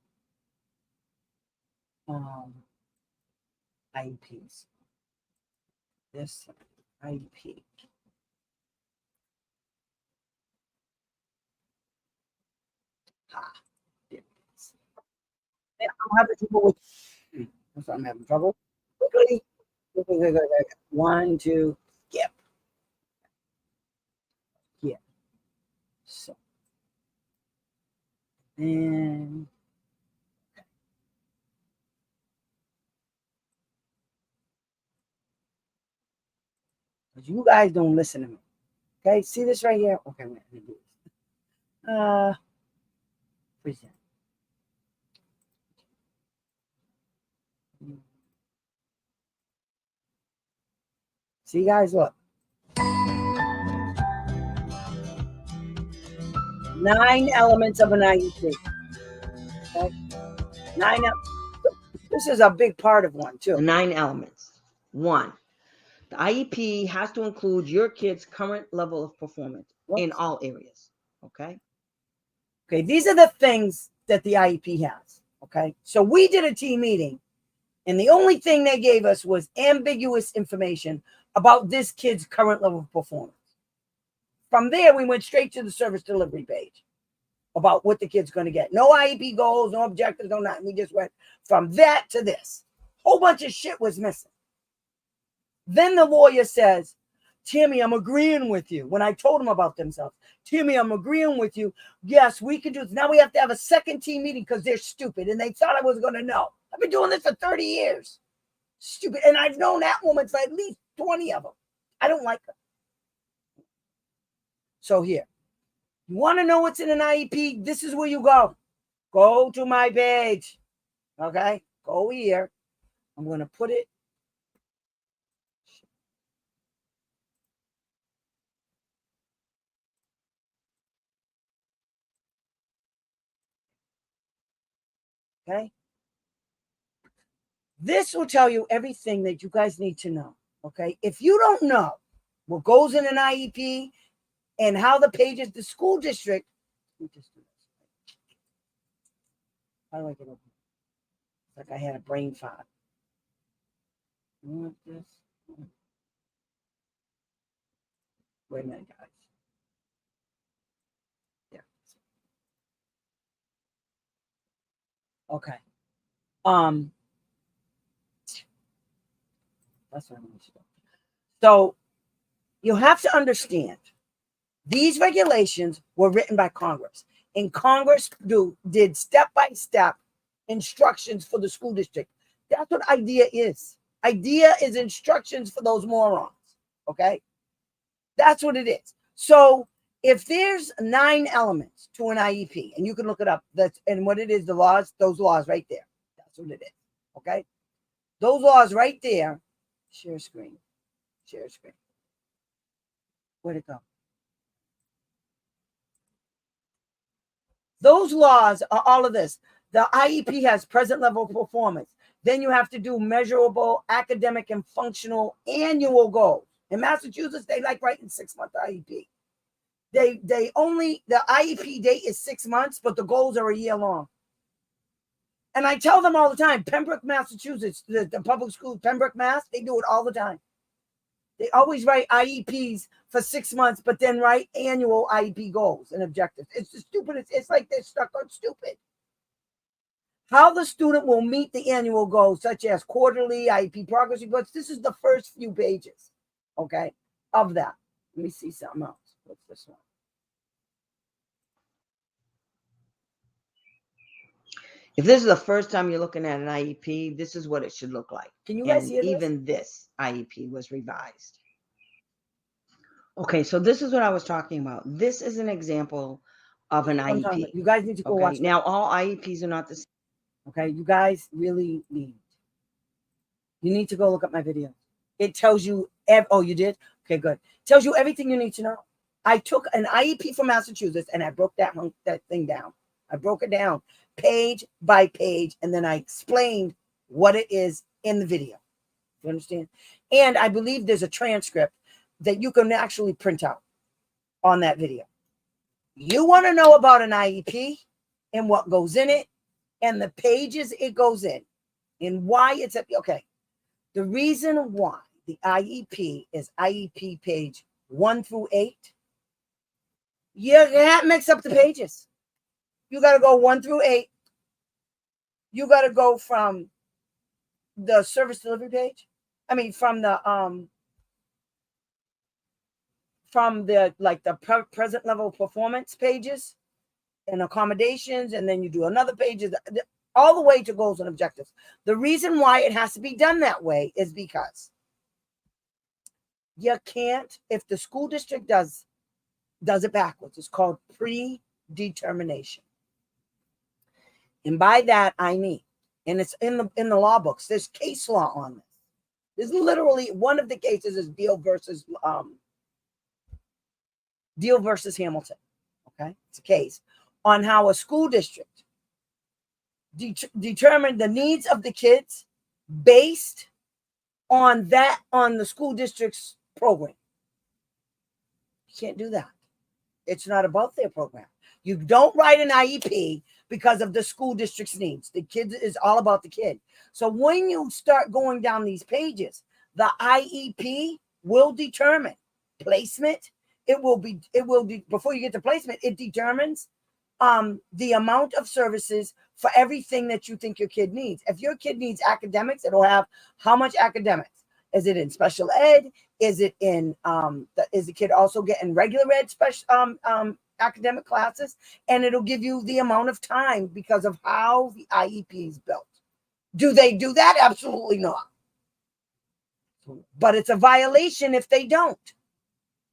IEPs. This IEP. There it is. I'm having trouble with. That's why I'm having trouble. Quickly. 1, 2, skip. Yeah. So. And. Because you guys don't listen to me. Okay, see this right here? Okay, I'm going to do this. Present. See, guys, look. 9 elements of an IEP. Okay? 9. This is a big part of one, too. The 9 elements. 1. The IEP has to include your kid's current level of performance in all areas. Okay? Okay, these are the things that the IEP has. Okay? So we did a team meeting, and the only thing they gave us was ambiguous information about this kid's current level of performance. From there, we went straight to the service delivery page about what the kid's going to get. No IEP goals, no objectives, no nothing. We just went from that to this. Whole bunch of shit was missing. Then the lawyer says, Tammy, I'm agreeing with you. When I told them about themselves, Tammy, I'm agreeing with you. Yes, we can do this. Now we have to have a second team meeting because they're stupid. And they thought I was going to know. I've been doing this for 30 years. Stupid. And I've known that woman for at least 20 of them. I don't like her. So here, you want to know what's in an IEP? This is where you go. Go to my page. Okay? Go here. I'm going to put it. Okay. This will tell you everything that you guys need to know. Okay. If you don't know what goes in an IEP and how the pages, the school district, let me just do this. How do I get open? It's like I had a brain fog. You want this? Wait a minute, guys. Yeah. Okay. That's what I want to do. So you have to understand these regulations were written by Congress, and Congress did step-by-step instructions for the school district. That's what IDEA is. IDEA is instructions for those morons. Okay. That's what it is. So if there's 9 elements to an IEP, and you can look it up, and what it is, the laws, those laws right there. That's what it is. Okay. Those laws right there. Share screen. Share screen. Where'd it go? Those laws are all of this. The IEP has present level performance. Then you have to do measurable academic and functional annual goals. In Massachusetts, they like writing 6-month IEP. The IEP date is 6 months, but the goals are a year long. And I tell them all the time, Pembroke, Massachusetts, the public school, Pembroke, Mass, they do it all the time. They always write IEPs for 6 months, but then write annual IEP goals and objectives. It's just stupid. It's like they're stuck on stupid. How the student will meet the annual goals, such as quarterly IEP progress reports. This is the first few pages, okay, of that. Let me see something else. What's this one? If this is the first time you're looking at an IEP, this is what it should look like. Can you guys hear this? Even this IEP was revised. Okay, so this is what I was talking about. This is an example of an IEP. You guys need to go watch. Now, all IEPs are not the same. Okay, you guys really need. You need to go look up my video. It tells you. Oh, you did? Okay, good. It tells you everything you need to know. I took an IEP from Massachusetts and I broke that thing down. I broke it down page by page, and then I explained what it is in the video. You understand? And I believe there's a transcript that you can actually print out on that video. You want to know about an IEP and what goes in it and the pages it goes in and why it's okay. The reason why the IEP is IEP page 1 through 8, you can't mix up the pages. You got to go 1 through 8. You got to go from the service delivery page. I mean, from the like the present level performance pages and accommodations, and then you do another pages all the way to goals and objectives. The reason why it has to be done that way is because you can't, if the school district does it backwards. It's called predetermination. And by that I mean, and it's in the law books, there's case law on this. There's literally one of the cases is Deal versus Hamilton. Okay, it's a case on how a school district determined the needs of the kids based on the school district's program. You can't do that. It's not about their program. You don't write an IEP because of the school district's needs. The kid is all about the kid. So when you start going down these pages, the IEP will determine placement. It will be before you get to placement, it determines the amount of services for everything that you think your kid needs. If your kid needs academics, it'll have how much academics. Is it in special ed? Is it in is the kid also getting regular ed special academic classes? And it'll give you the amount of time because of how the IEP is built. Do they do that? Absolutely not. But it's a violation if they don't.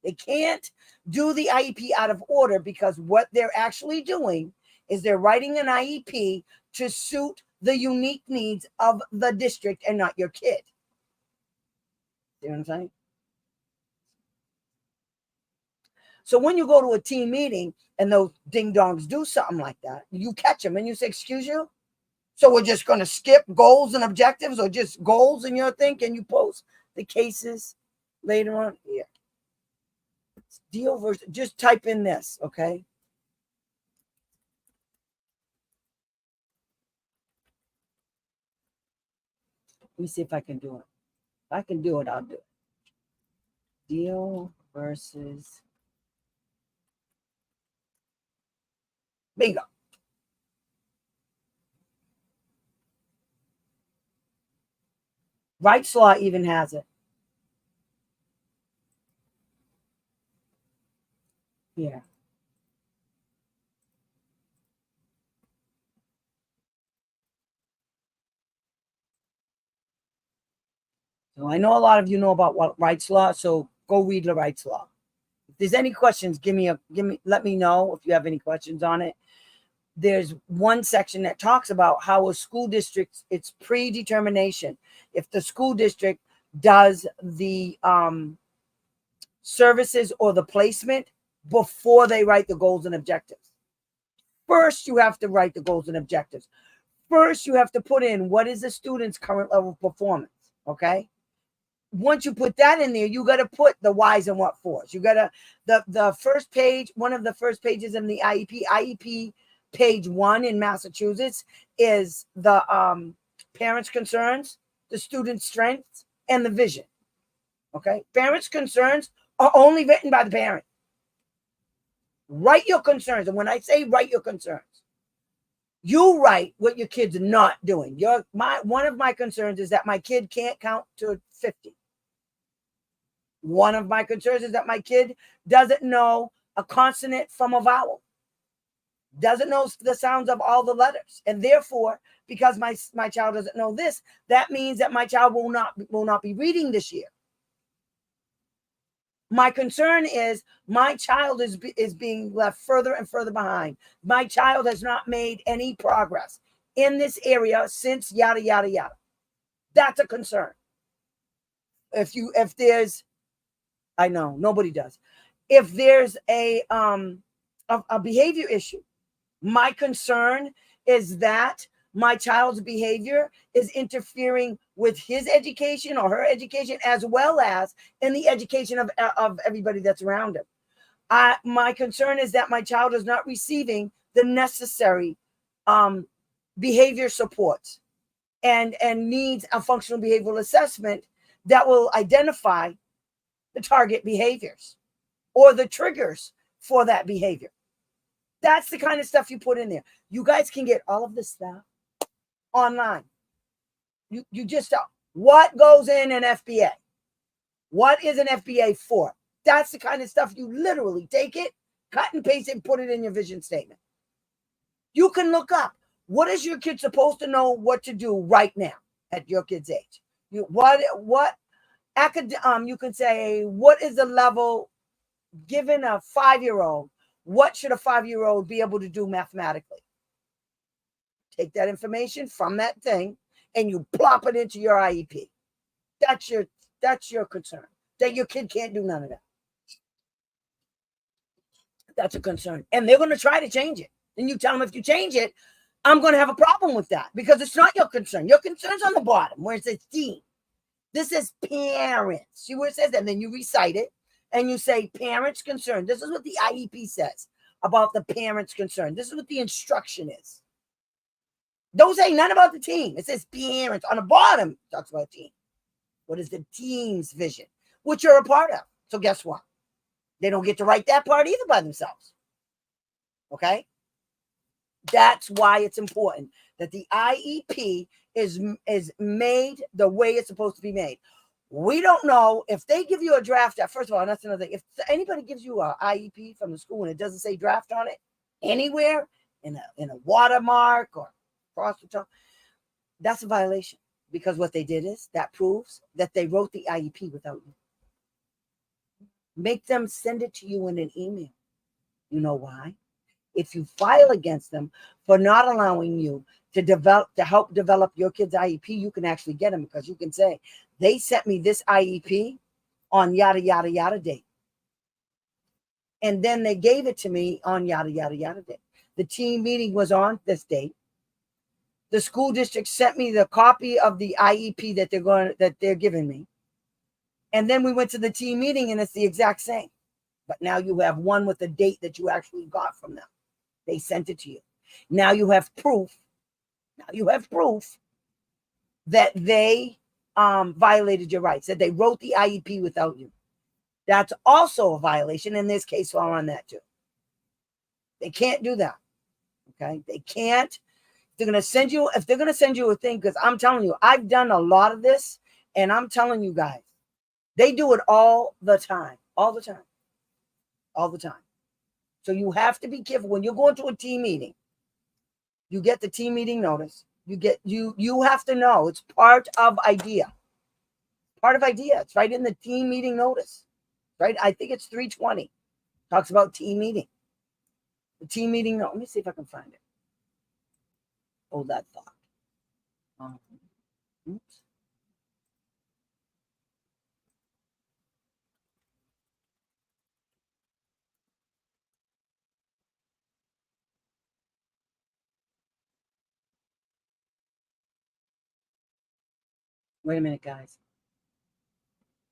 They can't do the IEP out of order because what they're actually doing is they're writing an IEP to suit the unique needs of the district and not your kid. You know what I'm saying? So when you go to a team meeting and those ding dongs do something like that, you catch them and you say, excuse you, So we're just going to skip goals and objectives, or just goals in your thing? Can you post the cases later on? Yeah. Deal versus, just type in this, okay? Let me see if I can do it. If I can do it, I'll do it. Deal versus bingo. Wright's Law even has it. Yeah. So I know a lot of you know about what Wright's Law, so go read the Wright's Law. If there's any questions, let me know if you have any questions on it. There's one section that talks about how a school district, it's predetermination. If the school district does the services or the placement before they write the goals and objectives. First, you have to write the goals and objectives. First, you have to put in what is the student's current level of performance, okay? Once you put that in there, you got to put the whys and what fors. You got to, the first page, one of the first pages in the IEP page 1 in Massachusetts is the parents' concerns, the student's strengths, and the vision. Okay, parents' concerns are only written by the parent. Write your concerns, and when I say write your concerns, you write what your kid's not doing. One of my concerns is that my kid can't count to 50. One of my concerns is that my kid doesn't know a consonant from a vowel, doesn't know the sounds of all the letters, and therefore, because my child doesn't know this, that means that my child will not be reading this year. My concern is my child is being left further and further behind. My child has not made any progress in this area since yada yada yada. That's a concern. If there's, I know nobody does. If there's a behavior issue, my concern is that my child's behavior is interfering with his education or her education, as well as in the education of everybody that's around him. My concern is that my child is not receiving the necessary behavior supports and needs a functional behavioral assessment that will identify the target behaviors or the triggers for that behavior. That's the kind of stuff you put in there. You guys can get all of this stuff online. You just what goes in an FBA? What is an FBA for? That's the kind of stuff you literally take it, cut and paste it, and put it in your vision statement. You can look up what is your kid supposed to know what to do right now at your kid's age. You can say, what is the level given a 5-year-old? What should a 5-year-old be able to do mathematically? Take that information from that thing and you plop it into your IEP. That's your concern, that your kid can't do none of that. That's a concern. And they're going to try to change it. And you tell them, if you change it, I'm going to have a problem with that, because it's not your concern. Your concern's on the bottom where it says team. This is parents. See where it says that? And then you recite it and you say parents' concern. This is what the IEP says about the parents' concern. This is what the instruction is. Don't say nothing about the team. It says parents. On the bottom, it talks about team. What is the team's vision, which you're a part of? So guess what? They don't get to write that part either by themselves. Okay? That's why it's important that the IEP is made the way it's supposed to be made. We don't know if they give you a draft. First of all, that's another thing. If anybody gives you an IEP from the school and it doesn't say draft on it anywhere in a watermark or across the top, that's a violation, because what they did is that proves that they wrote the IEP without you. Make them send it to you in an email. You know why? If you file against them for not allowing you to help develop your kid's IEP, you can actually get them, because you can say, they sent me this IEP on yada, yada, yada date. And then they gave it to me on yada, yada, yada date. The team meeting was on this date. The school district sent me the copy of the IEP that they're giving me. And then we went to the team meeting and it's the exact same. But now you have one with the date that you actually got from them. They sent it to you. Now you have proof. Now you have proof that they violated your rights, that they wrote the IEP without you. That's also a violation, and there's case law on that too. They can't do that. Okay, they can't. They're gonna send you, if they're gonna send you a thing, because I'm telling you, I've done a lot of this, and I'm telling you guys, they do it all the time, all the time, all the time. So you have to be careful when you're going to a team meeting. You get the team meeting notice. You have to know it's part of IDEA. Part of IDEA. It's right in the team meeting notice. Right? I think it's 320. Talks about team meeting. The team meeting. Let me see if I can find it. Hold that thought. Oops. Wait a minute, guys.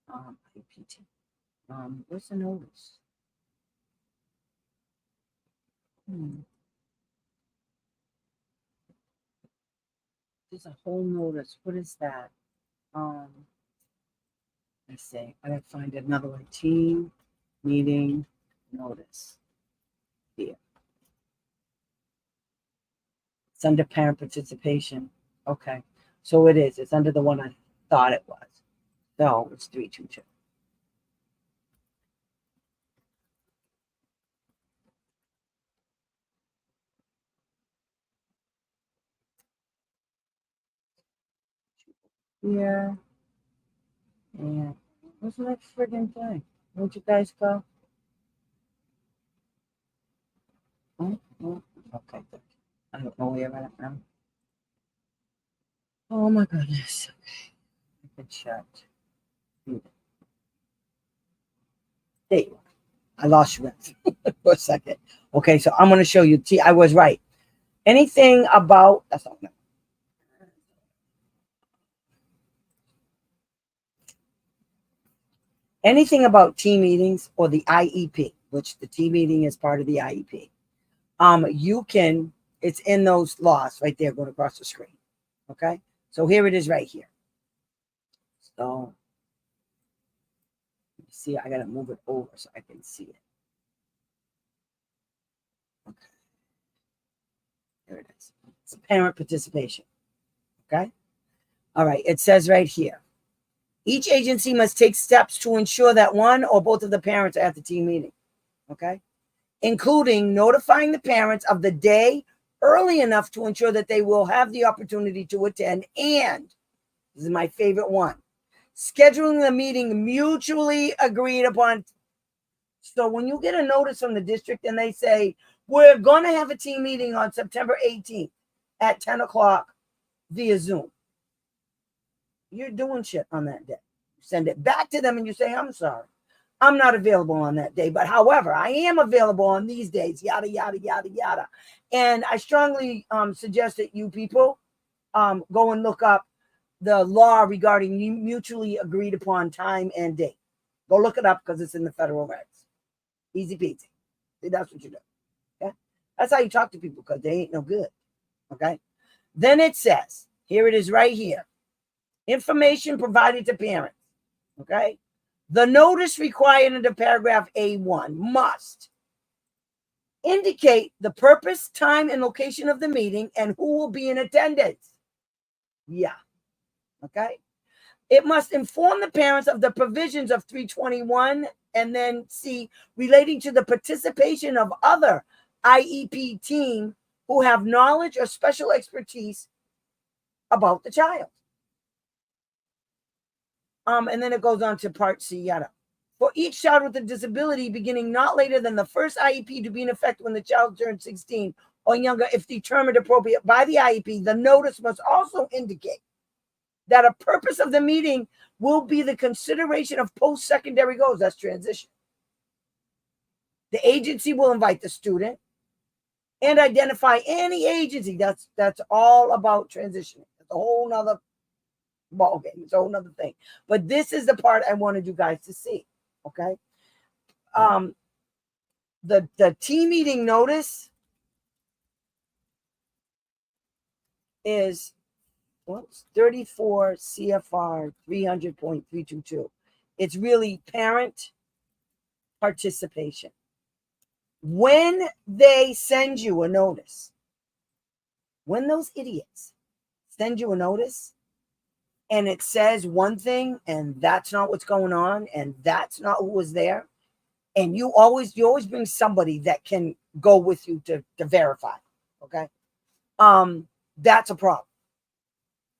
IPT. Where's the notice? There's a whole notice. What is that? Let's see. I gotta find another one. Team meeting notice. Here. It's under parent participation. Okay. So it is. It's under the one I thought it was. No, it's 322. Yeah. And what's that friggin' thing? Where'd you guys go? Oh, okay. I don't know where I'm at now. Oh my goodness. Okay. I can shut. There you are. I lost you for a second. Okay, so I'm going to show you. See, I was right. Anything about, that's all. Anything about team meetings or the IEP, which the team meeting is part of the IEP. You can, it's in those laws right there going across the screen. Okay, so here it is right here. So, see, I got to move it over so I can see it. Okay. There it is. It's parent participation. Okay. All right. It says right here. Each agency must take steps to ensure that one or both of the parents are at the team meeting. Okay. Including notifying the parents of the day early enough to ensure that they will have the opportunity to attend. And this is my favorite one. Scheduling the meeting mutually agreed upon. So when you get a notice from the district and they say, we're going to have a team meeting on September 18th at 10 o'clock via Zoom, you're doing shit on that day. You send it back to them and you say, I'm sorry, I'm not available on that day. But however, I am available on these days, yada, yada, yada, yada. And I strongly suggest that you people go and look up the law regarding mutually agreed upon time and date. Go look it up because it's in the federal regs. Easy peasy. See, that's what you do. Okay. That's how you talk to people because they ain't no good. Okay. Then it says, here it is right here. Information provided to parents. Okay. The notice required under paragraph A1 must indicate the purpose, time, and location of the meeting and who will be in attendance. Yeah. Okay. It must inform the parents of the provisions of 321 and then C, relating to the participation of other IEP team who have knowledge or special expertise about the child. And then it goes on to part C, yada. For each child with a disability, beginning not later than the first IEP to be in effect when the child turns 16 or younger, if determined appropriate by the IEP, the notice must also indicate that a purpose of the meeting will be the consideration of post-secondary goals. That's transition. The agency will invite the student and identify any agency. That's all about transitioning. It's a whole nother ball game. It's a whole nother thing. But this is the part I wanted you guys to see. Okay. The team meeting notice is 34 CFR 300.322. It's really parent participation. When they send you a notice, when those idiots send you a notice and it says one thing and that's not what's going on and that's not who was there, and you always bring somebody that can go with you to verify. Okay. That's a problem.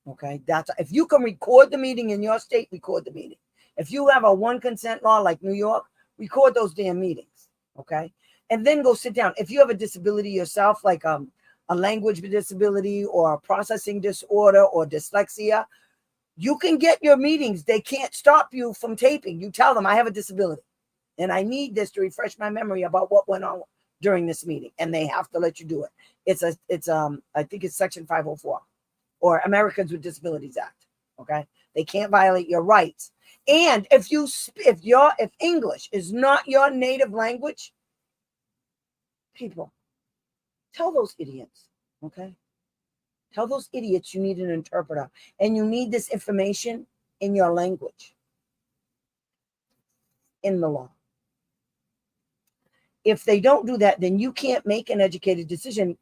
Okay. If you can record the meeting in your state, record the meeting. If you have a one consent law like New York, record those damn meetings. Okay. And then go sit down. If you have a disability yourself, like a language disability or a processing disorder or dyslexia, you can get your meetings. They can't stop you from taping. You tell them, I have a disability and I need this to refresh my memory about what went on during this meeting. And they have to let you do it. It's I think it's Section 504 or Americans with Disabilities Act. Okay. They can't violate your rights. And if English is not your native language, people, tell those idiots. Okay. Tell those idiots you need an interpreter and you need this information in your language, in the law. If they don't do that, then you can't make an educated decision.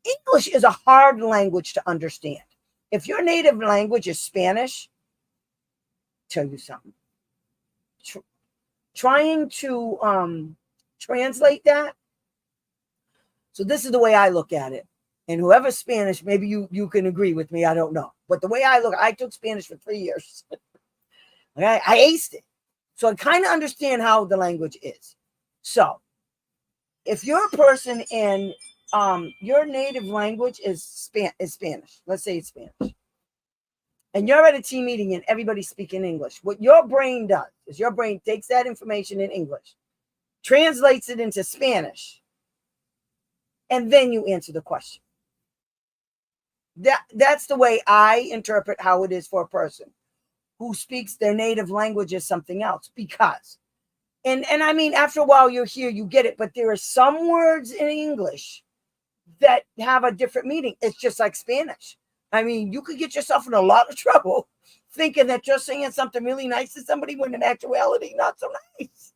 English is a hard language to understand. If your native language is Spanish, tell you something. Trying to translate that. So this is the way I look at it. And whoever's Spanish, maybe you can agree with me. I don't know. But the way I took Spanish for 3 years. Okay, I aced it. So I kind of understand how the language is. So if you're a person and your native language is Spanish, let's say it's Spanish, and you're at a team meeting and everybody's speaking English, what your brain does is your brain takes that information in English, translates it into Spanish, and then you answer the question. That's the way I interpret how it is for a person who speaks their native language as something else. Because, and I mean, after a while you're here, you get it, but there are some words in English that have a different meaning. It's just like Spanish. I mean, you could get yourself in a lot of trouble thinking that you're saying something really nice to somebody when in actuality, not so nice.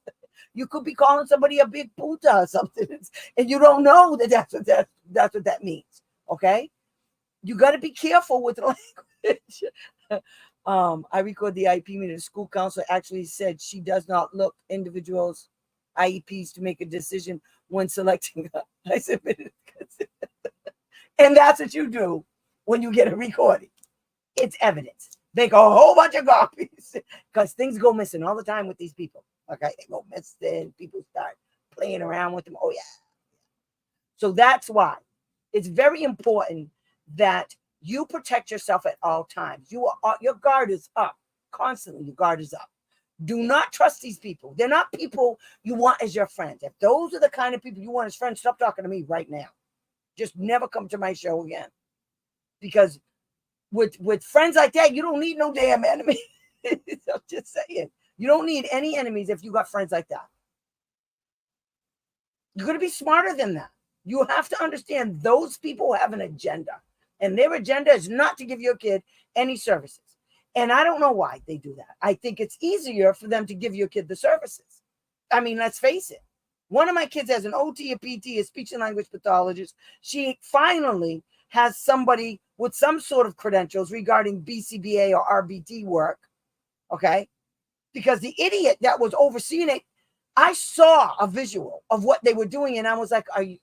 You could be calling somebody a big puta or something, and you don't know that's what that means. Okay, you got to be careful with the language. I record the IEP meeting. The school counselor actually said she does not look individuals' IEPs to make a decision when selecting. I submitted, and that's what you do when you get a recording. It's evidence. Make a whole bunch of copies because things go missing all the time with these people. Okay, they go missing. People start playing around with them. Oh yeah. So that's why it's very important that you protect yourself at all times. Your guard is up constantly. Your guard is up. Do not trust these people. They're not people you want as your friends. If those are the kind of people you want as friends, stop talking to me right now. Just never come to my show again. Because with friends like that, you don't need no damn enemy. I'm just saying. You don't need any enemies if you got friends like that. You're going to be smarter than that. You have to understand those people have an agenda. And their agenda is not to give your kid any services. And I don't know why they do that. I think it's easier for them to give your kid the services. I mean, let's face it. One of my kids has an OT, a PT, a speech and language pathologist. She finally has somebody with some sort of credentials regarding BCBA or RBT work. Okay. Because the idiot that was overseeing it, I saw a visual of what they were doing. And I was like, are you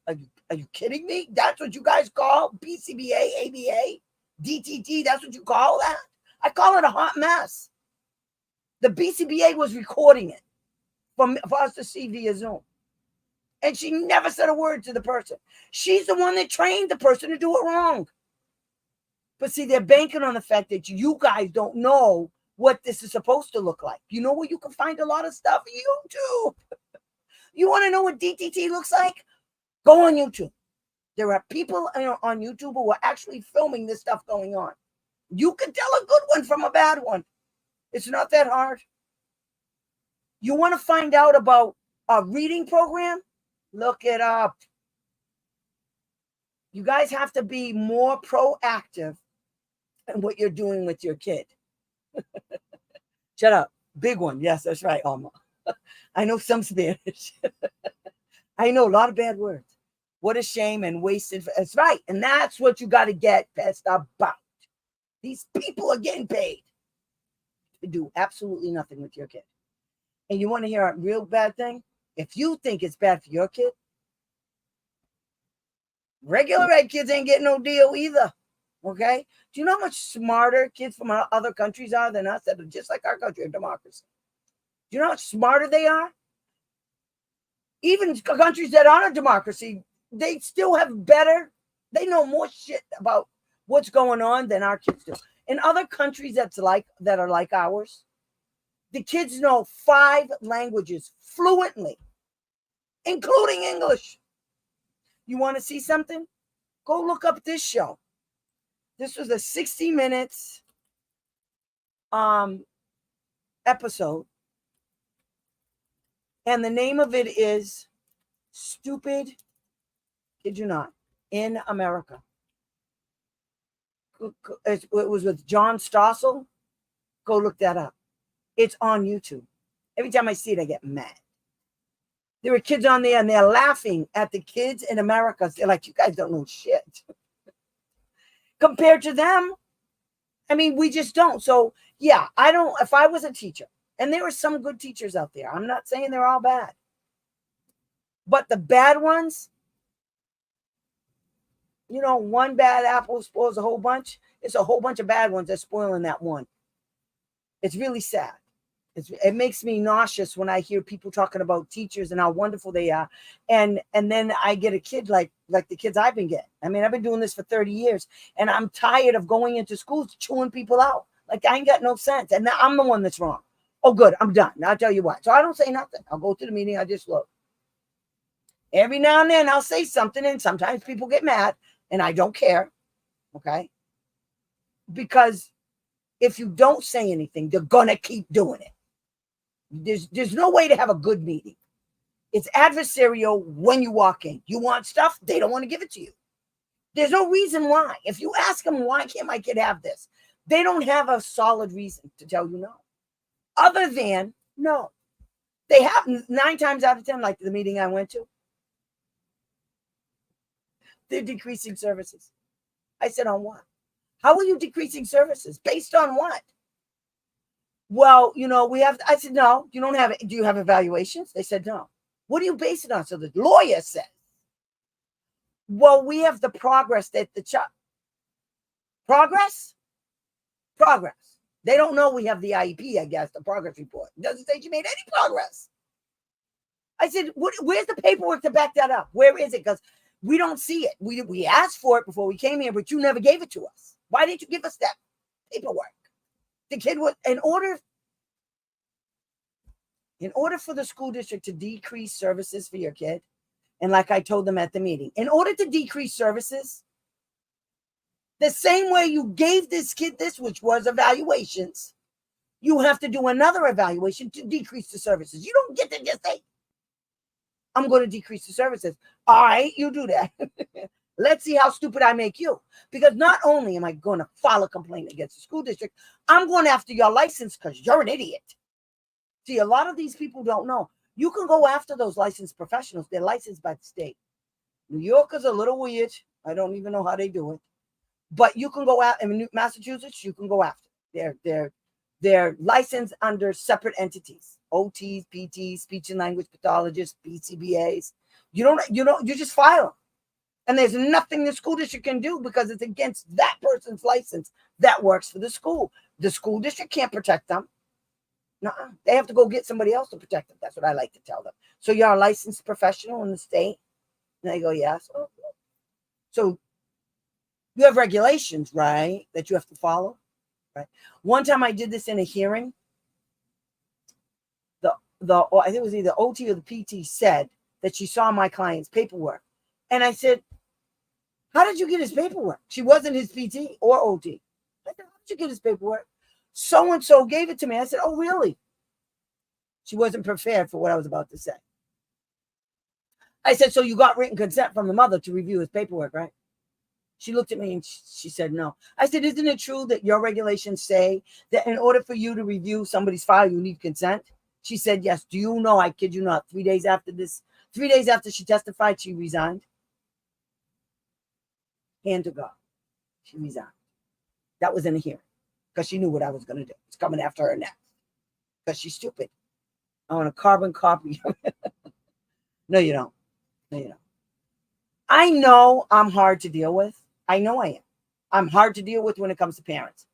kidding me? That's what you guys call BCBA, ABA, DTT? That's what you call that? I call it a hot mess. The BCBA was recording it for us to see via Zoom. And she never said a word to the person. She's the one that trained the person to do it wrong. But see, they're banking on the fact that you guys don't know what this is supposed to look like. You know where you can find a lot of stuff? YouTube. You want to know what DTT looks like? Go on YouTube. There are people on YouTube who are actually filming this stuff going on. You can tell a good one from a bad one. It's not that hard. You want to find out about a reading program? Look it up. You guys have to be more proactive in what you're doing with your kid. Shut up. Big one. Yes, that's right, Alma. I know some Spanish. I know a lot of bad words. What a shame and wasted. That's right. And that's what you got to get pissed about. These people are getting paid to do absolutely nothing with your kid. And you want to hear a real bad thing? If you think it's bad for your kid, regular ed kids ain't getting no deal either. Okay? Do you know how much smarter kids from other countries are than us that are just like our country of democracy? Do you know how much smarter they are? Even countries that aren't a democracy, they still have better, they know more shit about what's going on than our kids do. In other countries that are like ours, the kids know 5 languages fluently, including English. You want to see something? Go look up this show. This was a 60 minutes episode. And the name of it is Stupid, kid you not, in America. It was with John Stossel. Go look that up. It's on YouTube. Every time I see it, I get mad. There were kids on there and they're laughing at the kids in America. They're like, you guys don't know shit. Compared to them, I mean, we just don't. So, yeah, if I was a teacher, and there are some good teachers out there, I'm not saying they're all bad. But the bad ones, one bad apple spoils a whole bunch. It's a whole bunch of bad ones that's spoiling that one. It's really sad. It makes me nauseous when I hear people talking about teachers and how wonderful they are. And then I get a kid like the kids I've been getting. I mean, I've been doing this for 30 years and I'm tired of going into schools chewing people out. Like I ain't got no sense. And I'm the one that's wrong. Oh, good. I'm done. I'll tell you what. So I don't say nothing. I'll go to the meeting. I just look. Every now and then I'll say something and sometimes people get mad and I don't care. Okay. Because if you don't say anything, they're going to keep doing it. There's no way to have a good meeting. It's adversarial when you walk in. You want stuff, they don't want to give it to you. There's no reason why. If you ask them, why can't my kid have this? They don't have a solid reason to tell you no. Other than no. They have 9 times out of 10, like the meeting I went to, they're decreasing services. I said, on what? How are you decreasing services? Based on what? Well, I said, no, you don't have it. Do you have evaluations? They said, no. What do you base it on? So the lawyer said, well, we have the progress that the child. Progress. They don't know we have the IEP, I guess, the progress report. It doesn't say you made any progress. I said, where's the paperwork to back that up? Where is it? Because we don't see it. We asked for it before we came here, but you never gave it to us. Why didn't you give us that paperwork? The kid was, in order for the school district to decrease services for your kid, and like I told them at the meeting, in order to decrease services, the same way you gave this kid this, which was evaluations, you have to do another evaluation to decrease the services. You don't get to just say, I'm going to decrease the services. All right, you do that. Let's see how stupid I make you. Because not only am I going to file a complaint against the school district, I'm going after your license because you're an idiot. See, a lot of these people don't know. You can go after those licensed professionals. They're licensed by the state. New York is a little weird. I don't even know how they do it. But you can go out in Massachusetts, you can go after. They're licensed under separate entities. OTs, PTs, speech and language pathologists, BCBAs. You just file them. And there's nothing the school district can do because it's against that person's license that works for the school. The school district can't protect them. Nuh-uh. They have to go get somebody else to protect them. That's what I like to tell them. So you're a licensed professional in the state? And they go, yes. Oh, so you have regulations, right, that you have to follow, right? One time I did this in a hearing. I think it was either OT or the PT said that she saw my client's paperwork. And I said, how did you get his paperwork? She wasn't his PT or OT. I said, how did you get his paperwork? So-and-so gave it to me. I said, oh, really? She wasn't prepared for what I was about to say. I said, so you got written consent from the mother to review his paperwork, right? She looked at me and she said, no. I said, isn't it true that your regulations say that in order for you to review somebody's file, you need consent? She said, yes. Do you know, I kid you not, 3 days after she testified, she resigned. Hand to God. She resigned. That was in a hearing because she knew what I was going to do. It's coming after her next because she's stupid. I want a carbon copy. No, you don't. No, you don't. I know I'm hard to deal with. I know I am. I'm hard to deal with when it comes to parents.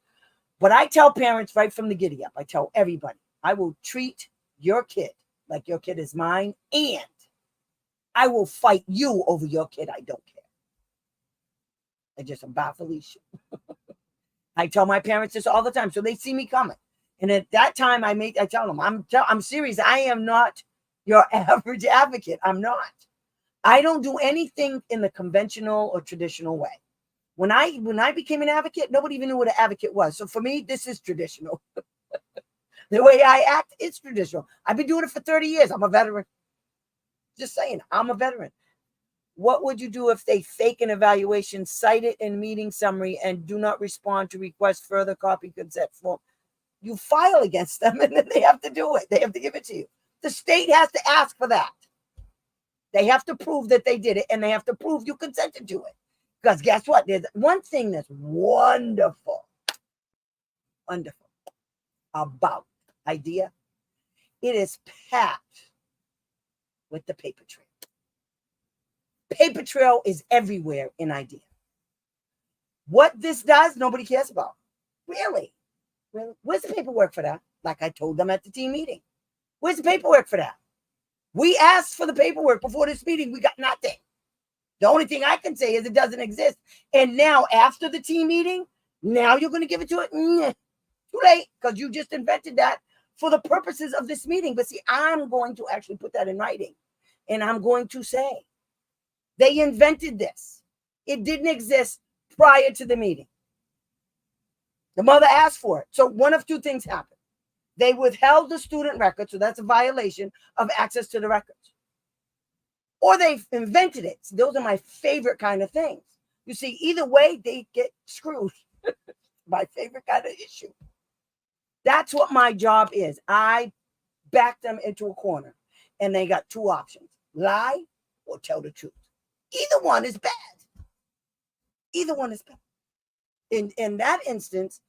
But I tell parents right from the giddy up, I tell everybody, I will treat your kid like your kid is mine, and I will fight you over your kid. I don't care. I'm about Felicia. I tell my parents this all the time, so they see me coming. And at that time, I tell them, I'm serious. I am not your average advocate. I'm not. I don't do anything in the conventional or traditional way. When I became an advocate, nobody even knew what an advocate was. So for me, this is traditional. The way I act, it's traditional. I've been doing it for 30 years. I'm a veteran. Just saying, I'm a veteran. What would you do if they fake an evaluation, cite it in meeting summary, and do not respond to request further copy consent form? You file against them, and then they have to do it. They have to give it to you. The state has to ask for that. They have to prove that they did it, and they have to prove you consented to it. Because guess what? There's one thing that's wonderful about IDEA. It is packed with the paper trail. Paper trail is everywhere in IDEA. What this does, nobody cares about. Really? Where's the paperwork for that? Like I told them at the team meeting. Where's the paperwork for that? We asked for the paperwork before this meeting. We got nothing. The only thing I can say is it doesn't exist. And now after the team meeting, now you're going to give it to it? Too late, because you just invented that for the purposes of this meeting. But see, I'm going to actually put that in writing. And I'm going to say, they invented this. It didn't exist prior to the meeting. The mother asked for it. So one of two things happened. They withheld the student record, so that's a violation of access to the records. Or they invented it. Those are my favorite kind of things. You see, either way, they get screwed. My favorite kind of issue. That's what my job is. I back them into a corner, and they got two options: lie or tell the truth. Either one is bad. Either one is bad. In that instance,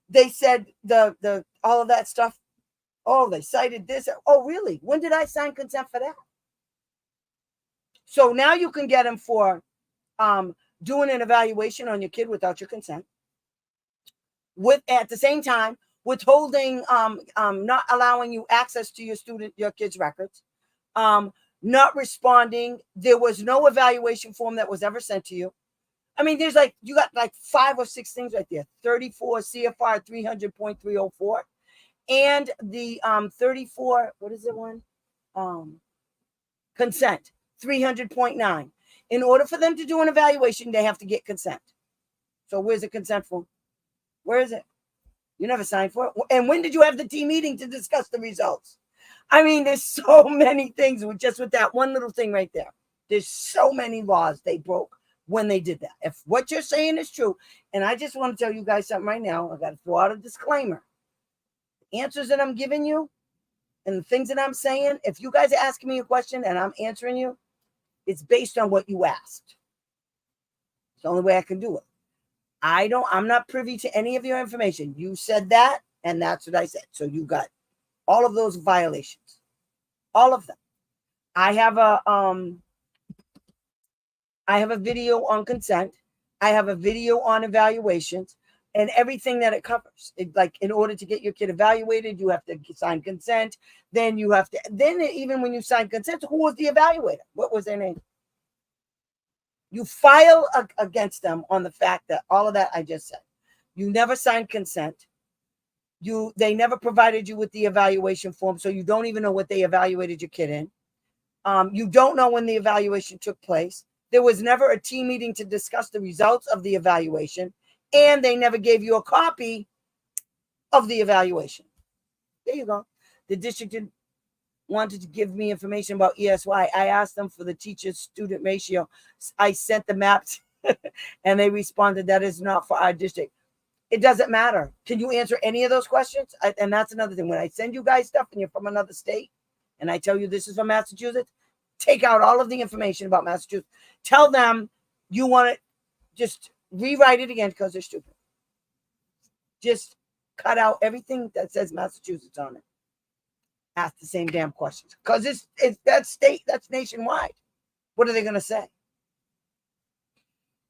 they said the all of that stuff. Oh, they cited this. Oh, really? When did I sign consent for that? So now you can get them for doing an evaluation on your kid without your consent. With at the same time withholding, not allowing you access to your kid's records, not responding. There was no evaluation form that was ever sent to you. I mean, you got like 5 or 6 things right there. 34 CFR 300.304 and the 34, what is it one? Consent 300.9. In order for them to do an evaluation, they have to get consent. So where's the consent form? Where is it? You never signed for it. And when did you have the team meeting to discuss the results? I mean, there's so many things with that one little thing right there. There's so many laws they broke when they did that. If what you're saying is true, and I just want to tell you guys something right now, I got to throw out a disclaimer. The answers that I'm giving you and the things that I'm saying, if you guys are asking me a question and I'm answering you, it's based on what you asked. It's the only way I can do it. I'm not privy to any of your information. You said that, and that's what I said. So you got all of those violations, all of them. I have a video on consent. I have a video on evaluations and everything that it covers. Like in order to get your kid evaluated, you have to sign consent. Then even when you sign consent, who was the evaluator? What was their name? You file against them on the fact that all of that I just said. You never signed consent. They never provided you with the evaluation form, so you don't even know what they evaluated your kid in. You don't know when the evaluation took place. There was never a team meeting to discuss the results of the evaluation, and they never gave you a copy of the evaluation. There you go. The district wanted to give me information about ESY. I asked them for the teacher-student ratio. I sent the maps, and they responded, that is not for our district. It doesn't matter. Can you answer any of those questions? And that's another thing. When I send you guys stuff and you're from another state, and I tell you this is from Massachusetts, take out all of the information about Massachusetts. Tell them you want it, just rewrite it again because they're stupid. Just cut out everything that says Massachusetts on it. Ask the same damn questions because it's that state, that's nationwide. What are they going to say?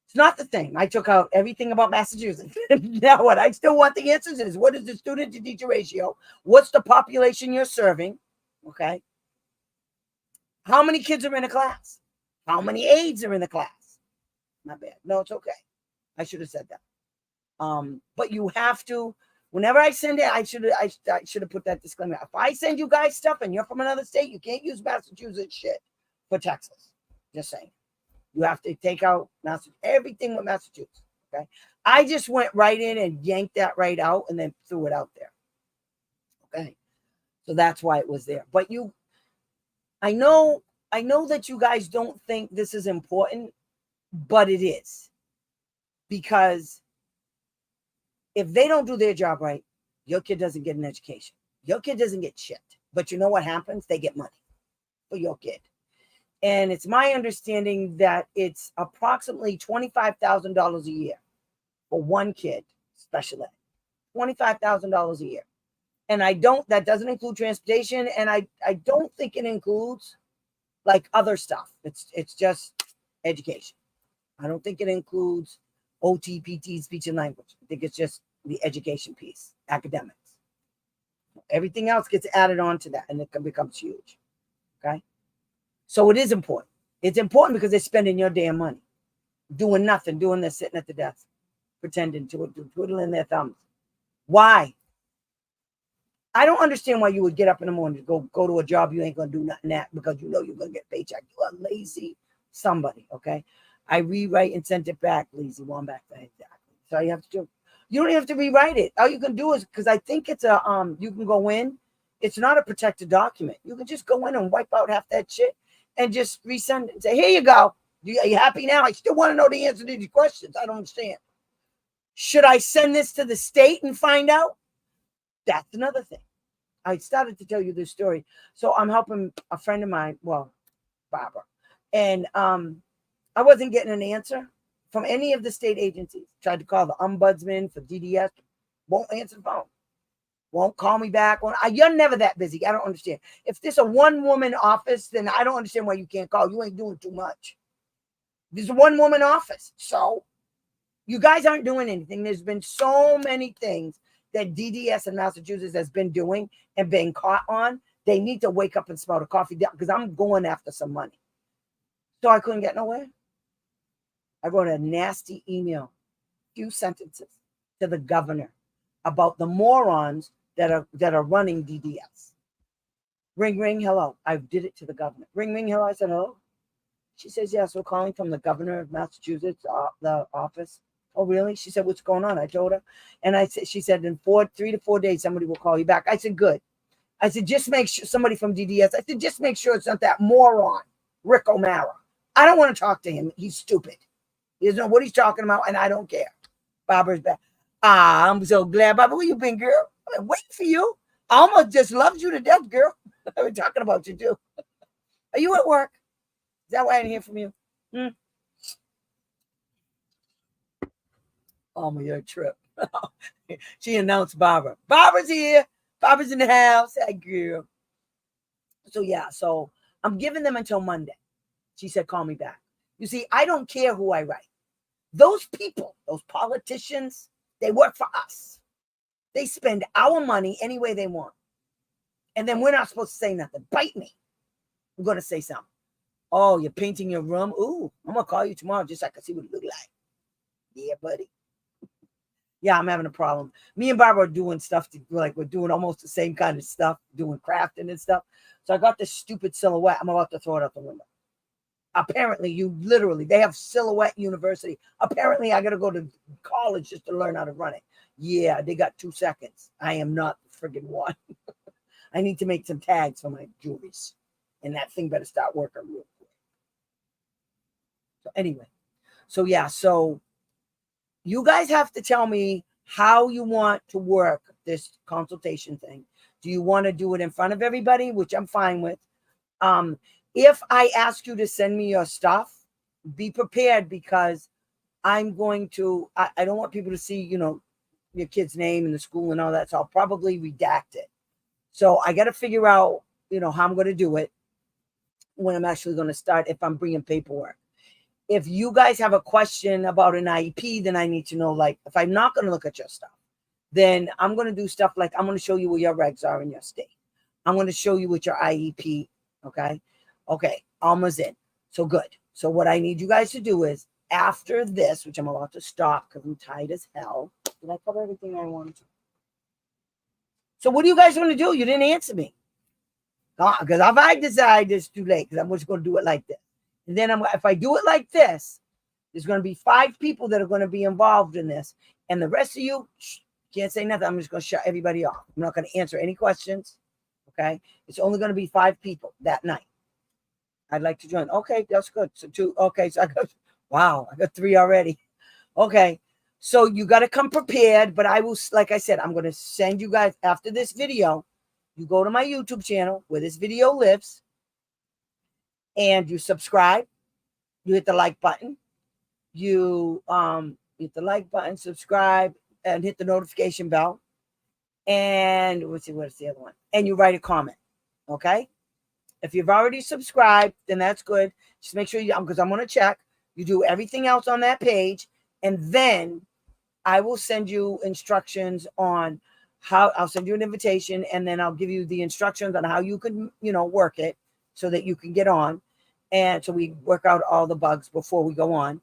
It's not the thing. I took out everything about Massachusetts. Now what? I still want the answers is what is the student to teacher ratio? What's the population you're serving? Okay. How many kids are in a class? How many aides are in the class? Not bad. No, it's okay. I should have said that. But you have to, whenever I send it, I should have put that disclaimer. If I send you guys stuff and you're from another state, you can't use Massachusetts shit for Texas. Just saying. You have to take out everything with Massachusetts. Okay. I just went right in and yanked that right out and then threw it out there. Okay. So that's why it was there. But I know that you guys don't think this is important, but it is. Because if they don't do their job right, your kid doesn't get an education. Your kid doesn't get shit. But you know what happens? They get money for your kid. And it's my understanding that it's approximately $25,000 a year for one kid, special ed. $25,000 a year. And that doesn't include transportation. And I don't think it includes like other stuff. It's just education. I don't think it includes OT, PT, speech and language. I think it's just the education piece, academics. Everything else gets added on to that and it becomes huge. Okay. So it is important. It's important because they're spending your damn money doing nothing, doing this, sitting at the desk, pretending to twiddling their thumbs. Why? I don't understand why you would get up in the morning to go to a job you ain't going to do nothing at because you know you're going to get a paycheck. You are lazy somebody, okay? I rewrite and sent it back, lazy one back. Exactly. So you have to do. You don't have to rewrite it. All you can do is, because I think it's you can go in. It's not a protected document. You can just go in and wipe out half that shit and just resend it and say, here you go. Are you happy now? I still want to know the answer to these questions. I don't understand. Should I send this to the state and find out? That's another thing. I started to tell you this story. So I'm helping a friend of mine, well, Barbara. And I wasn't getting an answer from any of the state agencies. Tried to call the ombudsman for DDS. Won't answer the phone. Won't call me back. You're never that busy. I don't understand. If there's a one-woman office, then I don't understand why you can't call. You ain't doing too much. There's a one-woman office. So you guys aren't doing anything. There's been so many things that DDS in Massachusetts has been doing and being caught on. They need to wake up and smell the coffee down because I'm going after some money. So I couldn't get nowhere. I wrote a nasty email, few sentences to the governor about the morons that are running DDS. Ring, ring, hello. I did it to the governor. Ring, ring, hello. I said, hello. She says, yes, we're calling from the governor of Massachusetts, the office. Oh, really? She said, what's going on? I told her. And she said, in 3 to 4 days, somebody will call you back. I said, good. I said, just make sure somebody from DDS. I said, just make sure it's not that moron, Rick O'Mara. I don't want to talk to him. He's stupid. He doesn't know what he's talking about, and I don't care. Barbara's back. I'm so glad. Barbara, where you been, girl? I've been waiting for you. I almost just loved you to death, girl. I've been talking about you, too. Are you at work? Is that why I didn't hear from you? Oh, my God, trip. She announced Barbara. Barbara's here. Barbara's in the house. Hey, girl. So, yeah. So, I'm giving them until Monday. She said, call me back. You see, I don't care who I write. Those people, those politicians, they work for us. They spend our money any way they want. And then we're not supposed to say nothing. Bite me. I'm going to say something. Oh, you're painting your room? Ooh, I'm going to call you tomorrow just so I can see what it look like. Yeah, buddy. Yeah, I'm having a problem. Me and Barbara are doing stuff, we're doing almost the same kind of stuff, doing crafting and stuff. So I got this stupid silhouette. I'm about to throw it out the window. Apparently, they have Silhouette University. Apparently, I got to go to college just to learn how to run it. Yeah, they got 2 seconds. I am not the friggin' one. I need to make some tags for my jewelries. And that thing better start working real quick. So anyway, so you guys have to tell me how you want to work this consultation thing. Do you want to do it in front of everybody, which I'm fine with? If I ask you to send me your stuff, be prepared, because I'm going to, I don't want people to see, your kid's name and the school and all that. So I'll probably redact it. So I got to figure out, how I'm going to do it when I'm actually going to start, if I'm bringing paperwork. If you guys have a question about an IEP, then I need to know, like, if I'm not going to look at your stuff, then I'm going to do stuff like I'm going to show you where your regs are in your state. I'm going to show you what your IEP. Okay. Almost in. So good. So what I need you guys to do is, after this, which I'm about to stop because I'm tired as hell. Did I cover everything I wanted to? So what do you guys want to do? You didn't answer me. Because if I decide it's too late, because I'm just going to do it like this. And then if I do it like this, there's going to be 5 people that are going to be involved in this. And the rest of you can't say nothing. I'm just going to shut everybody off. I'm not going to answer any questions. Okay. It's only going to be 5 people that night. I'd like to join. Okay, that's good. So 2. Okay, so I got 3 already. Okay, so you got to come prepared. But I will, like I said, I'm going to send you guys after this video. You go to my YouTube channel where this video lives, and you subscribe. You hit the like button. You hit the like button, subscribe, and hit the notification bell. And let's see, what's the other one? And you write a comment. Okay. If you've already subscribed, then that's good. Just make sure because I'm going to check. You do everything else on that page, and then I will send you instructions on how. I'll send you an invitation, and then I'll give you the instructions on how you can, work it so that you can get on. And so we work out all the bugs before we go on.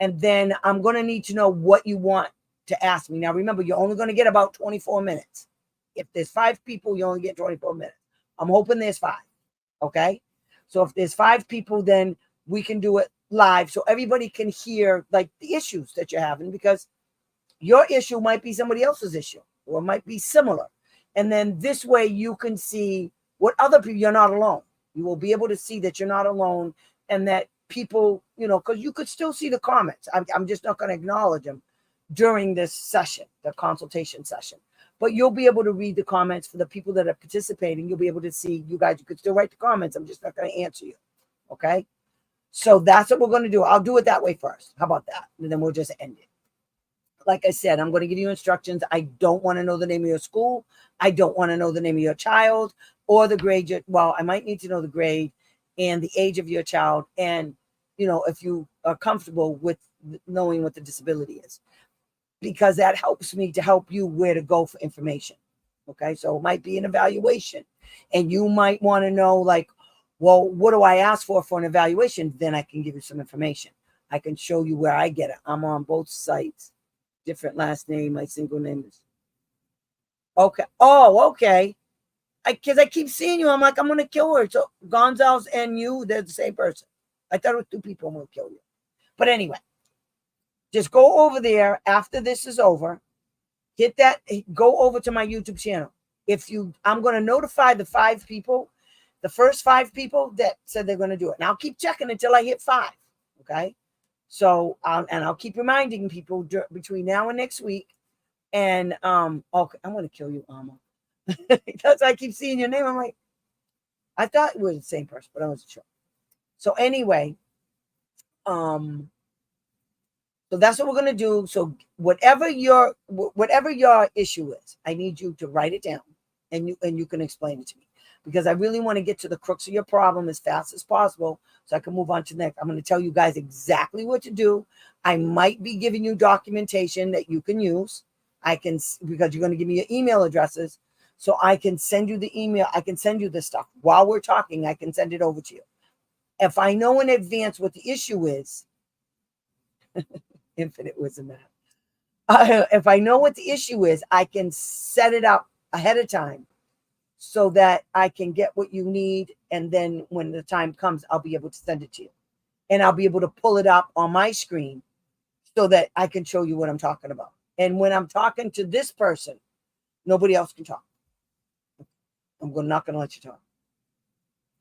And then I'm going to need to know what you want to ask me. Now, remember, you're only going to get about 24 minutes. If there's 5 people, you only get 24 minutes. I'm hoping there's 5. Okay. So if there's 5 people, then we can do it live so everybody can hear like the issues that you're having, because your issue might be somebody else's issue or might be similar. And then this way you can see what other people, you're not alone. You will be able to see that you're not alone, and that people, because you could still see the comments. I'm just not going to acknowledge them during this session, the consultation session. But you'll be able to read the comments for the people that are participating. You'll be able to see, you guys, you could still write the comments. I'm just not going to answer you. Okay. So that's what we're going to do. I'll do it that way first. How about that? And then we'll just end it. Like I said, I'm going to give you instructions. I don't want to know the name of your school. I don't want to know the name of your child or the grade. Well, I might need to know the grade and the age of your child. And, if you are comfortable with knowing what the disability is, because that helps me to help you where to go for information. Okay. So it might be an evaluation, and you might want to know, like, well, what do I ask for an evaluation? Then I can give you some information. I can show you where I get it. I'm on both sites, different last name. My single name is. Okay. Oh, okay. Because I keep seeing you. I'm like, I'm going to kill her. So Gonzalez and you, they're the same person. I thought it was 2 people. I'm going to kill you. But anyway, just go over there after this is over. Hit that. Go over to my YouTube channel. I'm going to notify the 5 people, the first 5 people that said they're going to do it. And I'll keep checking until I hit 5. Okay. So, and I'll keep reminding people between now and next week. And, okay, I'm going to kill you, Alma. Because I keep seeing your name. I'm like, I thought it was the same person, but I wasn't sure. So anyway, so that's what we're going to do. So whatever your issue is, I need you to write it down, and you can explain it to me, because I really want to get to the crux of your problem as fast as possible so I can move on to the next. I'm going to tell you guys exactly what to do. I might be giving you documentation that you can use. Because you're going to give me your email addresses, so I can send you the email. I can send you the stuff while we're talking. I can send it over to you. If I know in advance what the issue is, infinite wisdom that. If I know what the issue is, I can set it up ahead of time so that I can get what you need. And then when the time comes, I'll be able to send it to you. and I'll be able to pull it up on my screen so that I can show you what I'm talking about. And when I'm talking to this person, nobody else can talk. I'm not going to let you talk.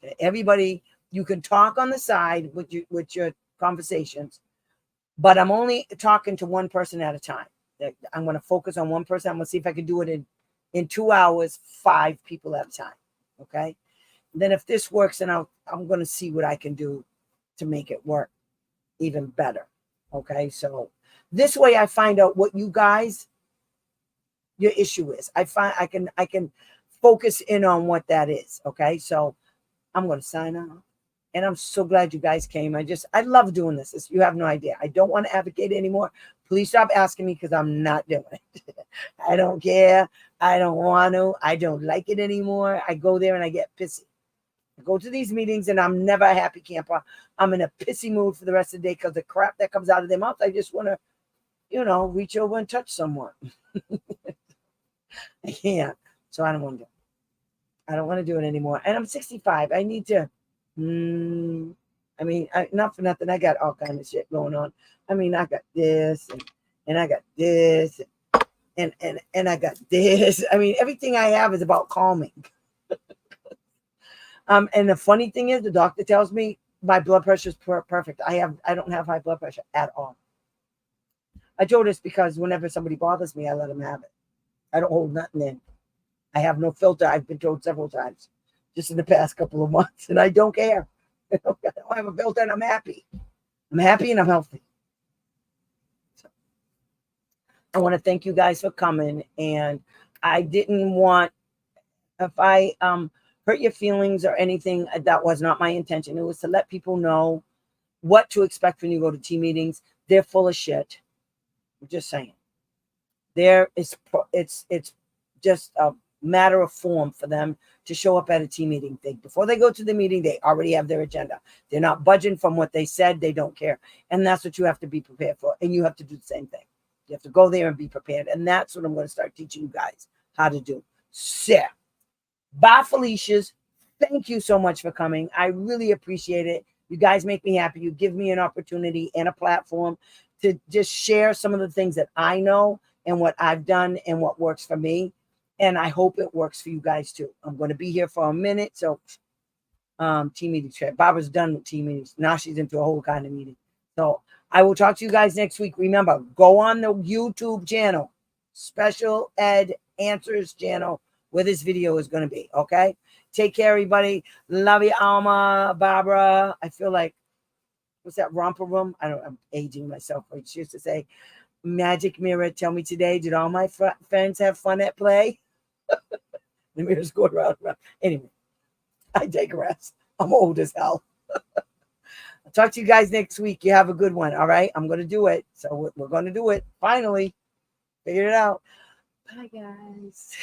Okay? Everybody, you can talk on the side with your conversations, but I'm only talking to one person at a time. I'm going to focus on one person. I'm going to see if I can do it in 2 hours, 5 people at a time. Okay. And then if this works, then I'm going to see what I can do to make it work even better. Okay. So this way I find out what you guys, your issue is. I can focus in on what that is. Okay. So I'm going to sign off. And I'm so glad you guys came. I love doing this. You have no idea. I don't want to advocate anymore. Please stop asking me because I'm not doing it. I don't care. I don't want to. I don't like it anymore. I go there and I get pissy. I go to these meetings and I'm never a happy camper. I'm in a pissy mood for the rest of the day because the crap that comes out of their mouth, I just want to, reach over and touch someone. I can't. So I don't want to do it. I don't want to do it anymore. And I'm 65. I need to. Not for nothing. I got all kind of shit going on. I got this and I got this and I got this. Everything I have is about calming. And the funny thing is, the doctor tells me my blood pressure is perfect. I don't have high blood pressure at all. I told this because whenever somebody bothers me, I let them have it. I don't hold nothing in. I have no filter. I've been told several times, just in the past couple of months, and I don't care. I don't have a filter, and I'm happy. I'm happy and I'm healthy. So, I want to thank you guys for coming, and I didn't want, if I hurt your feelings or anything, that was not my intention. It was to let people know what to expect when you go to team meetings. They're full of shit. I'm just saying. It's just a matter of form for them to show up at a team meeting. Before they go to the meeting, they already have their agenda. They're not budging from what they said. They don't care. And that's what you have to be prepared for. And you have to do the same thing. You have to go there and be prepared. And that's what I'm going to start teaching you guys how to do. So, bye, Felicia's. Thank you so much for coming. I really appreciate it. You guys make me happy. You give me an opportunity and a platform to just share some of the things that I know and what I've done and what works for me. And I hope it works for you guys too. I'm going to be here for a minute. So team meeting trip. Barbara's done with team meetings. Now she's into a whole kind of meeting. So I will talk to you guys next week. Remember, go on the YouTube channel, Special Ed Answers channel, where this video is going to be. Okay. Take care, everybody. Love you, Alma, Barbara. I feel like, what's that, romper room? I'm aging myself. She used to say, magic mirror, tell me today, did all my friends have fun at play? The mirrors go around. Anyway, I digress. I'm old as hell. I'll talk to you guys next week. You have a good one. All right. I'm going to do it. So we're going to do it. Finally. Figured it out. Bye, guys.